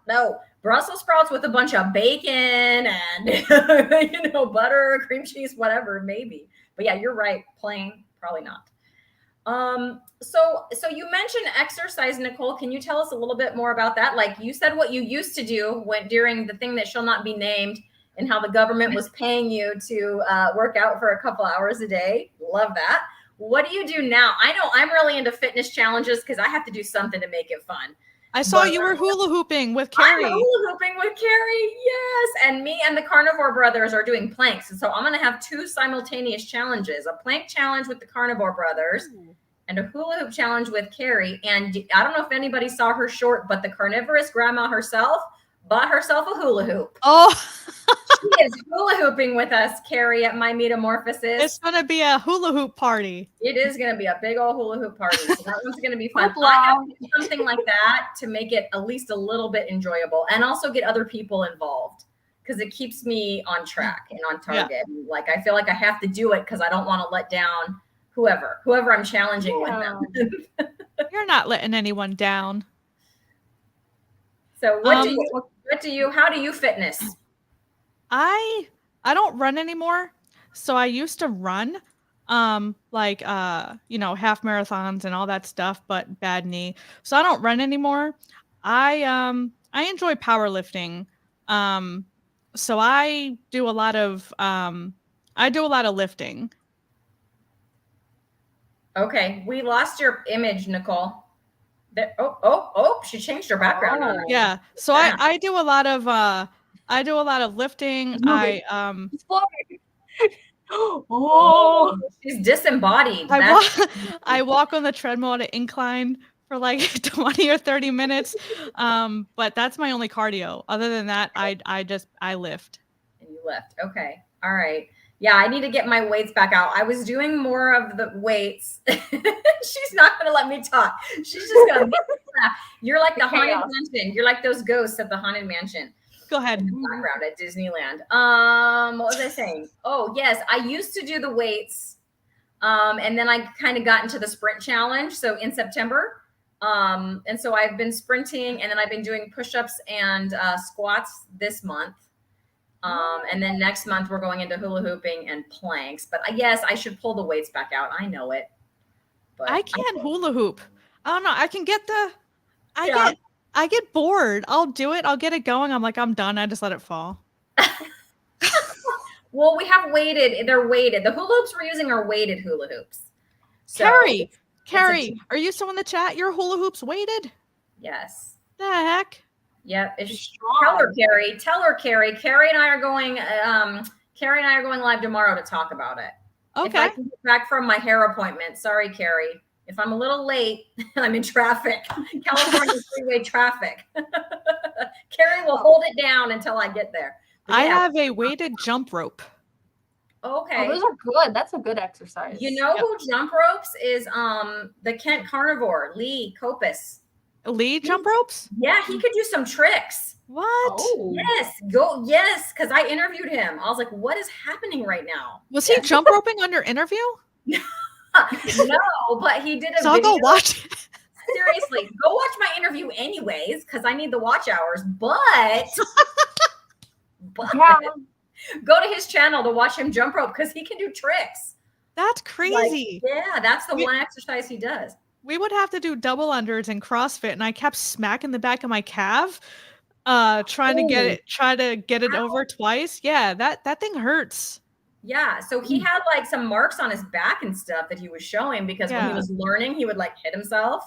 No, Brussels sprouts with a bunch of bacon and butter, cream cheese, whatever, maybe. But yeah, you're right. Plain, probably not. So you mentioned exercise, Nicole. Can you tell us a little bit more about that? Like you said, what you used to do when during the thing that shall not be named, and how the government was paying you to work out for a couple hours a day. Love that. What do you do now? I know I'm really into fitness challenges because I have to do something to make it fun. I saw you were hula hooping with Carrie. I'm hula hooping with Carrie, yes. And me and the Carnivore Brothers are doing planks. And so I'm going to have two simultaneous challenges, a plank challenge with the Carnivore Brothers and a hula hoop challenge with Carrie. And I don't know if anybody saw her short, but the carnivorous grandma herself bought herself a hula hoop. Oh, She is hula hooping with us, Carrie, at my Metamorphosis. it's going to be a hula hoop party. It is going to be a big old hula hoop party. So that one's going to be fun. I have to do something like that to make it at least a little bit enjoyable and also get other people involved because it keeps me on track and on target. Yeah. Like, I feel like I have to do it because I don't want to let down whoever I'm challenging with them. You're not letting anyone down. So how do you fitness? I don't run anymore. So I used to run half marathons and all that stuff, but bad knee. So I don't run anymore. I enjoy powerlifting. So I do a lot of lifting. Okay, we lost your image, Nicole. She changed her background. Yeah. So I do a lot of lifting. She's disembodied. I walk on the treadmill at an incline for like 20 or 30 minutes. But that's my only cardio. Other than that, I lift. And you lift. Okay. All right. Yeah, I need to get my weights back out. I was doing more of the weights. She's not going to let me talk. She's just going to laugh. You're like the Haunted Mansion. You're like those ghosts at the Haunted Mansion. Go ahead. In the background at Disneyland. What was I saying? Oh, yes. I used to do the weights. And then I kind of got into the sprint challenge. So in September. And so I've been sprinting and then I've been doing push-ups and squats this month. And then next month we're going into hula hooping and planks. But yes, I should pull the weights back out. I know it. But I can't hula hoop. I don't know. I can get I get bored. I'll do it. I'll get it going. I'm like, I'm done. I just let it fall. Well, we have weighted. They're weighted. The hula hoops we're using are weighted hula hoops. So Carrie, are you still in the chat? Your hula hoops weighted? Yes. The heck? Yep. It's strong. Tell her, Carrie. Carrie and I are going live tomorrow to talk about it. Okay. If I can get back from my hair appointment. Sorry, Carrie. If I'm a little late, I'm in traffic. California freeway traffic. Carrie will hold it down until I get there. I have a weighted jump rope. Okay. Oh, those are good. That's a good exercise. You know who jump ropes is the Kent carnivore, Lee Copus. Lee jump ropes? Yeah, he could do some tricks. What? Oh. Yes, because I interviewed him. I was like, what is happening right now? Was he jump roping on your interview? No, but he did a so video. I'll go watch it. Seriously, go watch my interview anyways, because I need the watch hours. But yeah. Go to his channel to watch him jump rope because he can do tricks. That's crazy. That's the one exercise he does. We would have to do double unders in CrossFit, and I kept smacking the back of my calf, trying to get it over twice. Yeah, that thing hurts. Yeah, so he had like some marks on his back and stuff that he was showing because when he was learning, he would like hit himself.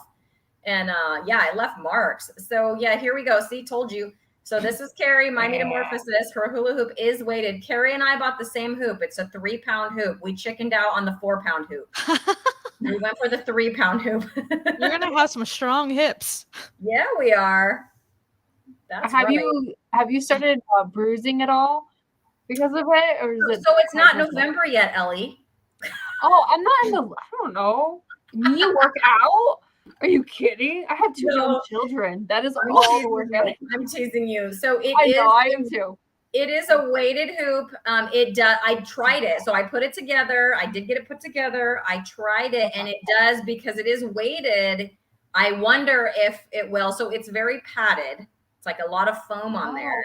And I left marks. So yeah, here we go. See, told you. So this is Carrie, my Metamorphosis. Her hula hoop is weighted. Carrie and I bought the same hoop. It's a 3-pound hoop. We chickened out on the 4-pound hoop. We went for the 3-pound hoop. You're going to have some strong hips. Yeah, we are. Have you started bruising at all because of it? Or is it so it's not November yet, Ellie. Oh, I'm not in the, I don't know. Me work out? Are you kidding? I have 2 young No. children. That is I'm all the teasing workout. you. I'm teasing you. So it I is. know, I am too. It is a weighted hoop. It does. I tried it, so I put it together. I did get it put together. I tried it, and it does because it is weighted. I wonder if it will. So it's very padded. It's like a lot of foam on there.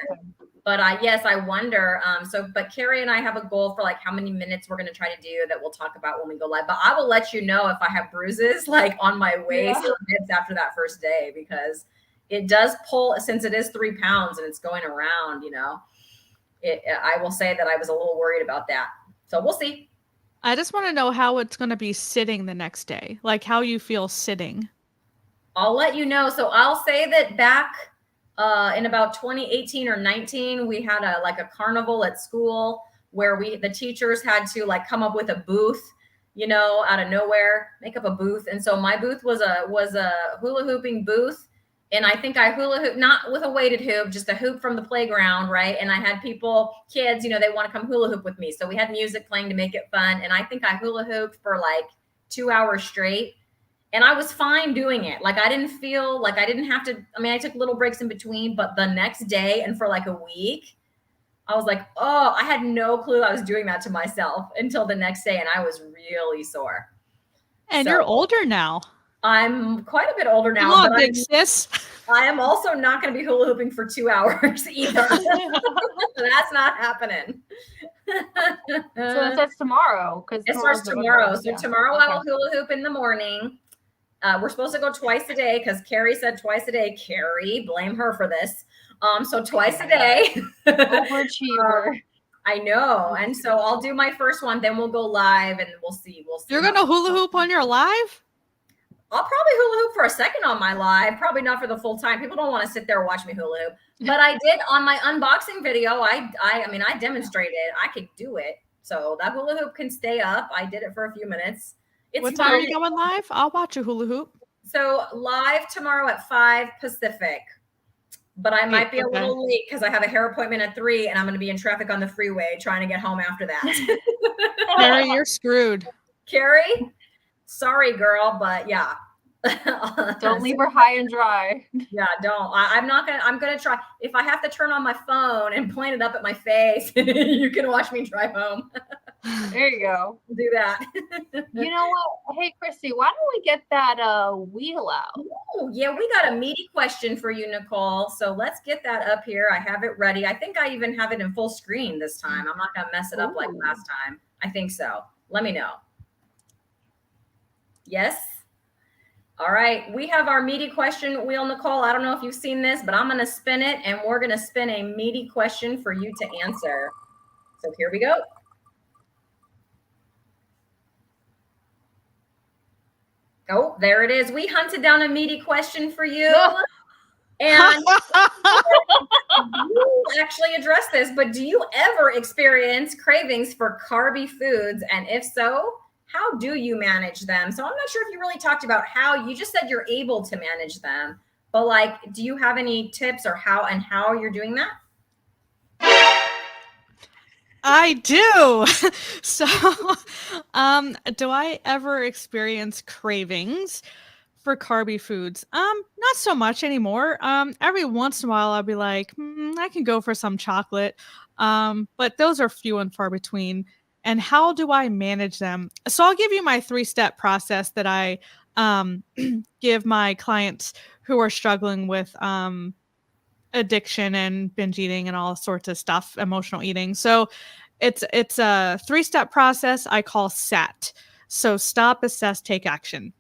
But yes, I wonder. But Carrie and I have a goal for like how many minutes we're going to try to do that we'll talk about when we go live. But I will let you know if I have bruises like on my waist or hips after that first day, because it does pull, since it is 3 pounds and it's going around, I will say that I was a little worried about that. So we'll see. I just want to know how it's going to be sitting the next day, like how you feel sitting. I'll let you know. So I'll say that back in about 2018 or 19, we had a carnival at school where the teachers had to like come up with a booth, out of nowhere, make up a booth. And so my booth was a hula hooping booth. And I think I hula hoop, not with a weighted hoop, just a hoop from the playground, right? And I had kids, they want to come hula hoop with me. So we had music playing to make it fun. And I think I hula hooped for like 2 hours straight. And I was fine doing it. Like I didn't feel like I didn't have to, I took little breaks in between, but the next day and for like a week, I was like, oh, I had no clue I was doing that to myself until the next day. And I was really sore. And you're older now. I'm quite a bit older now. Come on, big sis. I am also not going to be hula hooping for 2 hours either. That's not happening. So it starts tomorrow. It starts tomorrow. So tomorrow I will hula hoop in the morning. We're supposed to go twice a day because Carrie said twice a day. Carrie, blame her for this. So twice a day. Overachiever. I know. And so I'll do my first one, then we'll go live and we'll see. You're going to hula hoop on your live? I'll probably hula hoop for a second on my live, probably not for the full time. People don't want to sit there and watch me hula hoop. But I did on my unboxing video. I demonstrated I could do it. So that hula hoop can stay up. I did it for a few minutes. What time are you going live? I'll watch a hula hoop. So live tomorrow at 5 Pacific. But I might be a little late because I have a hair appointment at 3 and I'm going to be in traffic on the freeway trying to get home after that. Carrie, you're screwed. Carrie? Sorry, girl, but yeah. Don't leave her high and dry. Yeah, don't. I'm going to try. If I have to turn on my phone and point it up at my face, you can watch me drive home. There you go. Do that. You know what? Hey, Christy, why don't we get that wheel out? Oh, yeah, we got a meaty question for you, Nicole. So let's get that up here. I have it ready. I think I even have it in full screen this time. I'm not going to mess it up like last time. I think so. Let me know. Yes. All right. We have our meaty question wheel, Nicole. I don't know if you've seen this, but I'm going to spin it and we're going to spin a meaty question for you to answer. So here we go. Oh, there it is. We hunted down a meaty question for you. And you actually address this, but do you ever experience cravings for carby foods? And if so, how do you manage them? So I'm not sure if you really talked about how. You just said you're able to manage them, but like, do you have any tips or how you're doing that? I do. So, do I ever experience cravings for carby foods? Not so much anymore. Every once in a while I'll be like, I can go for some chocolate. But those are few and far between. And how do I manage them? So I'll give you my 3-step process that I give my clients who are struggling with addiction and binge eating and all sorts of stuff, emotional eating. So it's a 3-step process I call SAT. So stop, assess, take action.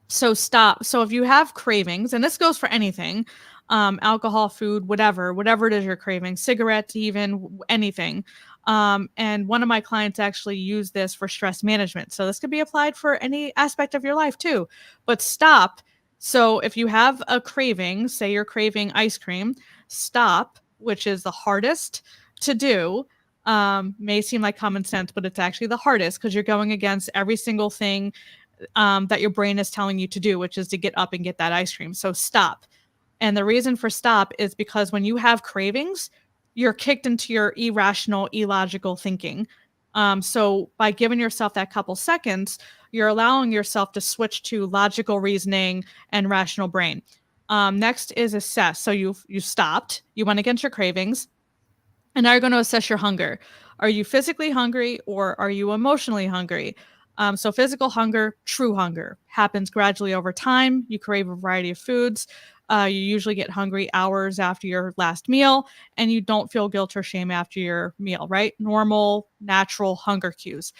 So stop. So if you have cravings, and this goes for anything, alcohol, food, whatever it is you're craving, cigarettes, even anything. And one of my clients actually used this for stress management. So this could be applied for any aspect of your life too, but stop. So if you have a craving, say you're craving ice cream, stop, which is the hardest to do. May seem like common sense, but it's actually the hardest because you're going against every single thing that your brain is telling you to do, which is to get up and get that ice cream. So stop. And the reason for stop is because when you have cravings, you're kicked into your irrational, illogical thinking. So by giving yourself that couple seconds, you're allowing yourself to switch to logical reasoning and rational brain. Next is assess. So you stopped, you went against your cravings, and now you're going to assess your hunger. Are you physically hungry or are you emotionally hungry? So physical hunger, true hunger, happens gradually over time. You crave a variety of foods. You usually get hungry hours after your last meal, and you don't feel guilt or shame after your meal, right? Normal, natural hunger cues.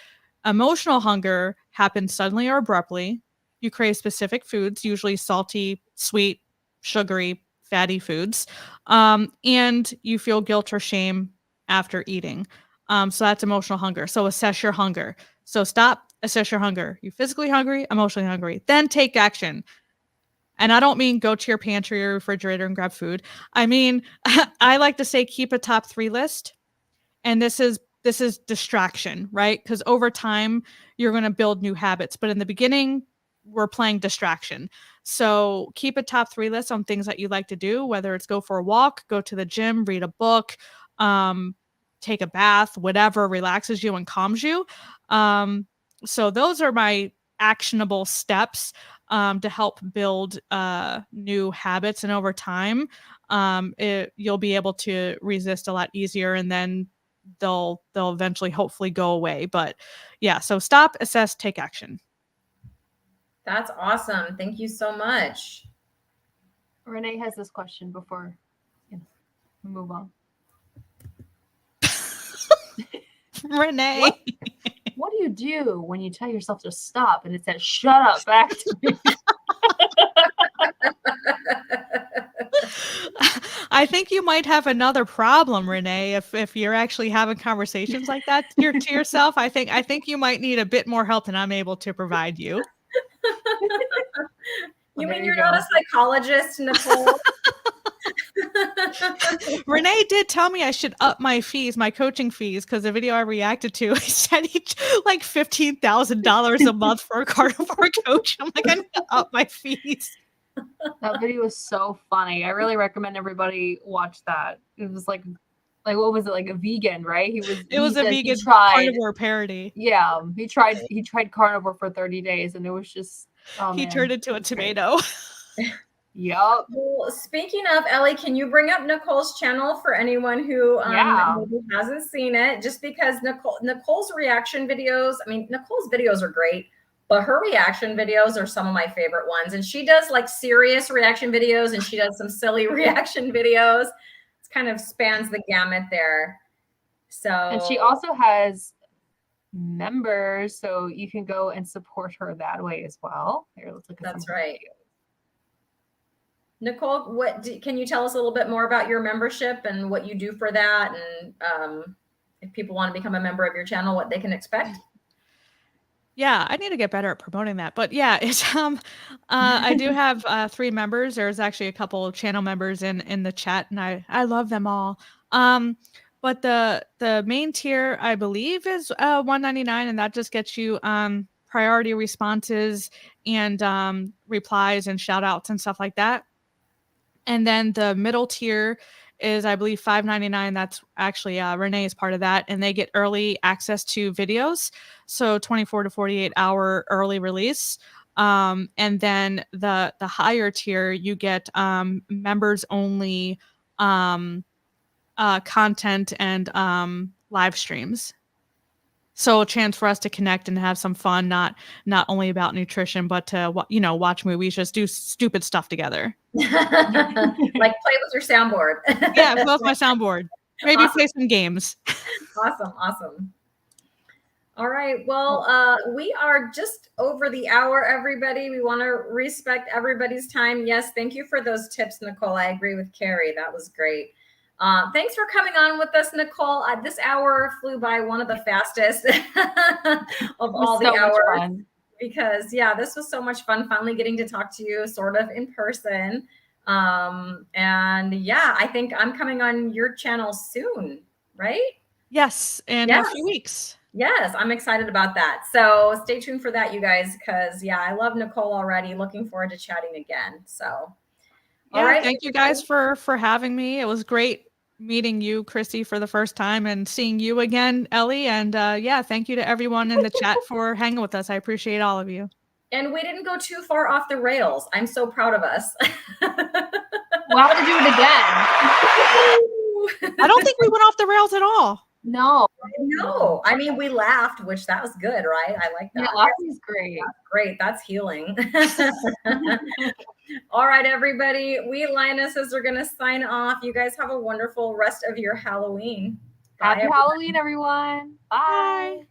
Emotional hunger happens suddenly or abruptly. You crave specific foods, usually salty, sweet, sugary, fatty foods, and you feel guilt or shame after eating. So that's emotional hunger. So assess your hunger. So stop, assess your hunger. You physically hungry, emotionally hungry. Then take action. And I don't mean go to your pantry or refrigerator and grab food. I mean, I like to say keep a top 3 list. And this is distraction, right? Because over time you're going to build new habits, but in the beginning we're playing distraction. So keep a top 3 list on things that you like to do, whether it's go for a walk, go to the gym, read a book, take a bath, whatever relaxes you and calms you. So those are my actionable steps to help build new habits, and over time you'll be able to resist a lot easier, and then they'll eventually hopefully go away. But yeah, so stop, assess, take action. That's awesome. Thank you so much. Renee has this question before we move on. Renee, What do you do when you tell yourself to stop and it says shut up back to me? I think you might have another problem, Renee, if you're actually having conversations like that to yourself. I think you might need a bit more help than I'm able to provide you. You There mean you you're not go. a psychologist, Nicole? Renee did tell me I should up my fees, my coaching fees, because the video I reacted to, he said he like $15,000 a month for a carnivore coach. I'm like, I need to up my fees. That video was so funny. I really recommend everybody watch that. It was like what was it, like a vegan, right? It was He a said vegan he tried. carnivore parody. Yeah, he tried carnivore for 30 days and it was just He man. turned into a tomato. Yup. Well, speaking of, Ellie, can you bring up Nicole's channel for anyone who Yeah. maybe hasn't seen it? Just because Nicole's reaction videos, I mean, Nicole's videos are great, but her reaction videos are some of my favorite ones. And she does like serious reaction videos and she does some silly reaction videos. It's kind of spans the gamut there. So, And she also has members, so you can go and support her that way as well. Here, let's look at that's some of her right. videos. Nicole, can you tell us a little bit more about your membership and what you do for that? And if people want to become a member of your channel, what they can expect? Yeah, I need to get better at promoting that. But yeah, it's I do have 3 members. There's actually a couple of channel members in the chat, and I love them all. But the main tier, I believe, is $199, and that just gets you priority responses and replies and shout outs and stuff like that. And then the middle tier is, I believe, $5.99. That's actually Renee is part of that, and they get early access to videos, so 24 to 48 hour early release. And then the higher tier, you get members only content and live streams. So a chance for us to connect and have some fun, not only about nutrition, but to watch movies, just do stupid stuff together. Like play with your soundboard. Yeah, play with my soundboard. Maybe Awesome. play some games. Awesome. All right. Well, we are just over the hour, everybody. We want to respect everybody's time. Yes, thank you for those tips, Nicole. I agree with Carrie. That was great. Thanks for coming on with us, Nicole. This hour flew by, one of the fastest of all the hours. Because yeah, this was so much fun, finally getting to talk to you sort of in person. And yeah, I think I'm coming on your channel soon, right? Yes, in a few weeks. Yes, I'm excited about that. So stay tuned for that, you guys, because yeah, I love Nicole already. Looking forward to chatting again. So yeah, all right. Thank you guys for having me. It was great meeting you, Chrissy, for the first time and seeing you again, Ellie. And yeah, thank you to everyone in the chat for hanging with us. I appreciate all of you. And we didn't go too far off the rails. I'm so proud of us. We'll have to do it again. I don't think we went off the rails at all. No. No, I mean, we laughed, which that was good, right? I like that. Yeah, laughing is great. That's great. That's healing. All right, everybody. We Lionesses are going to sign off. You guys have a wonderful rest of your Halloween. Happy Halloween, everyone. Bye. Bye.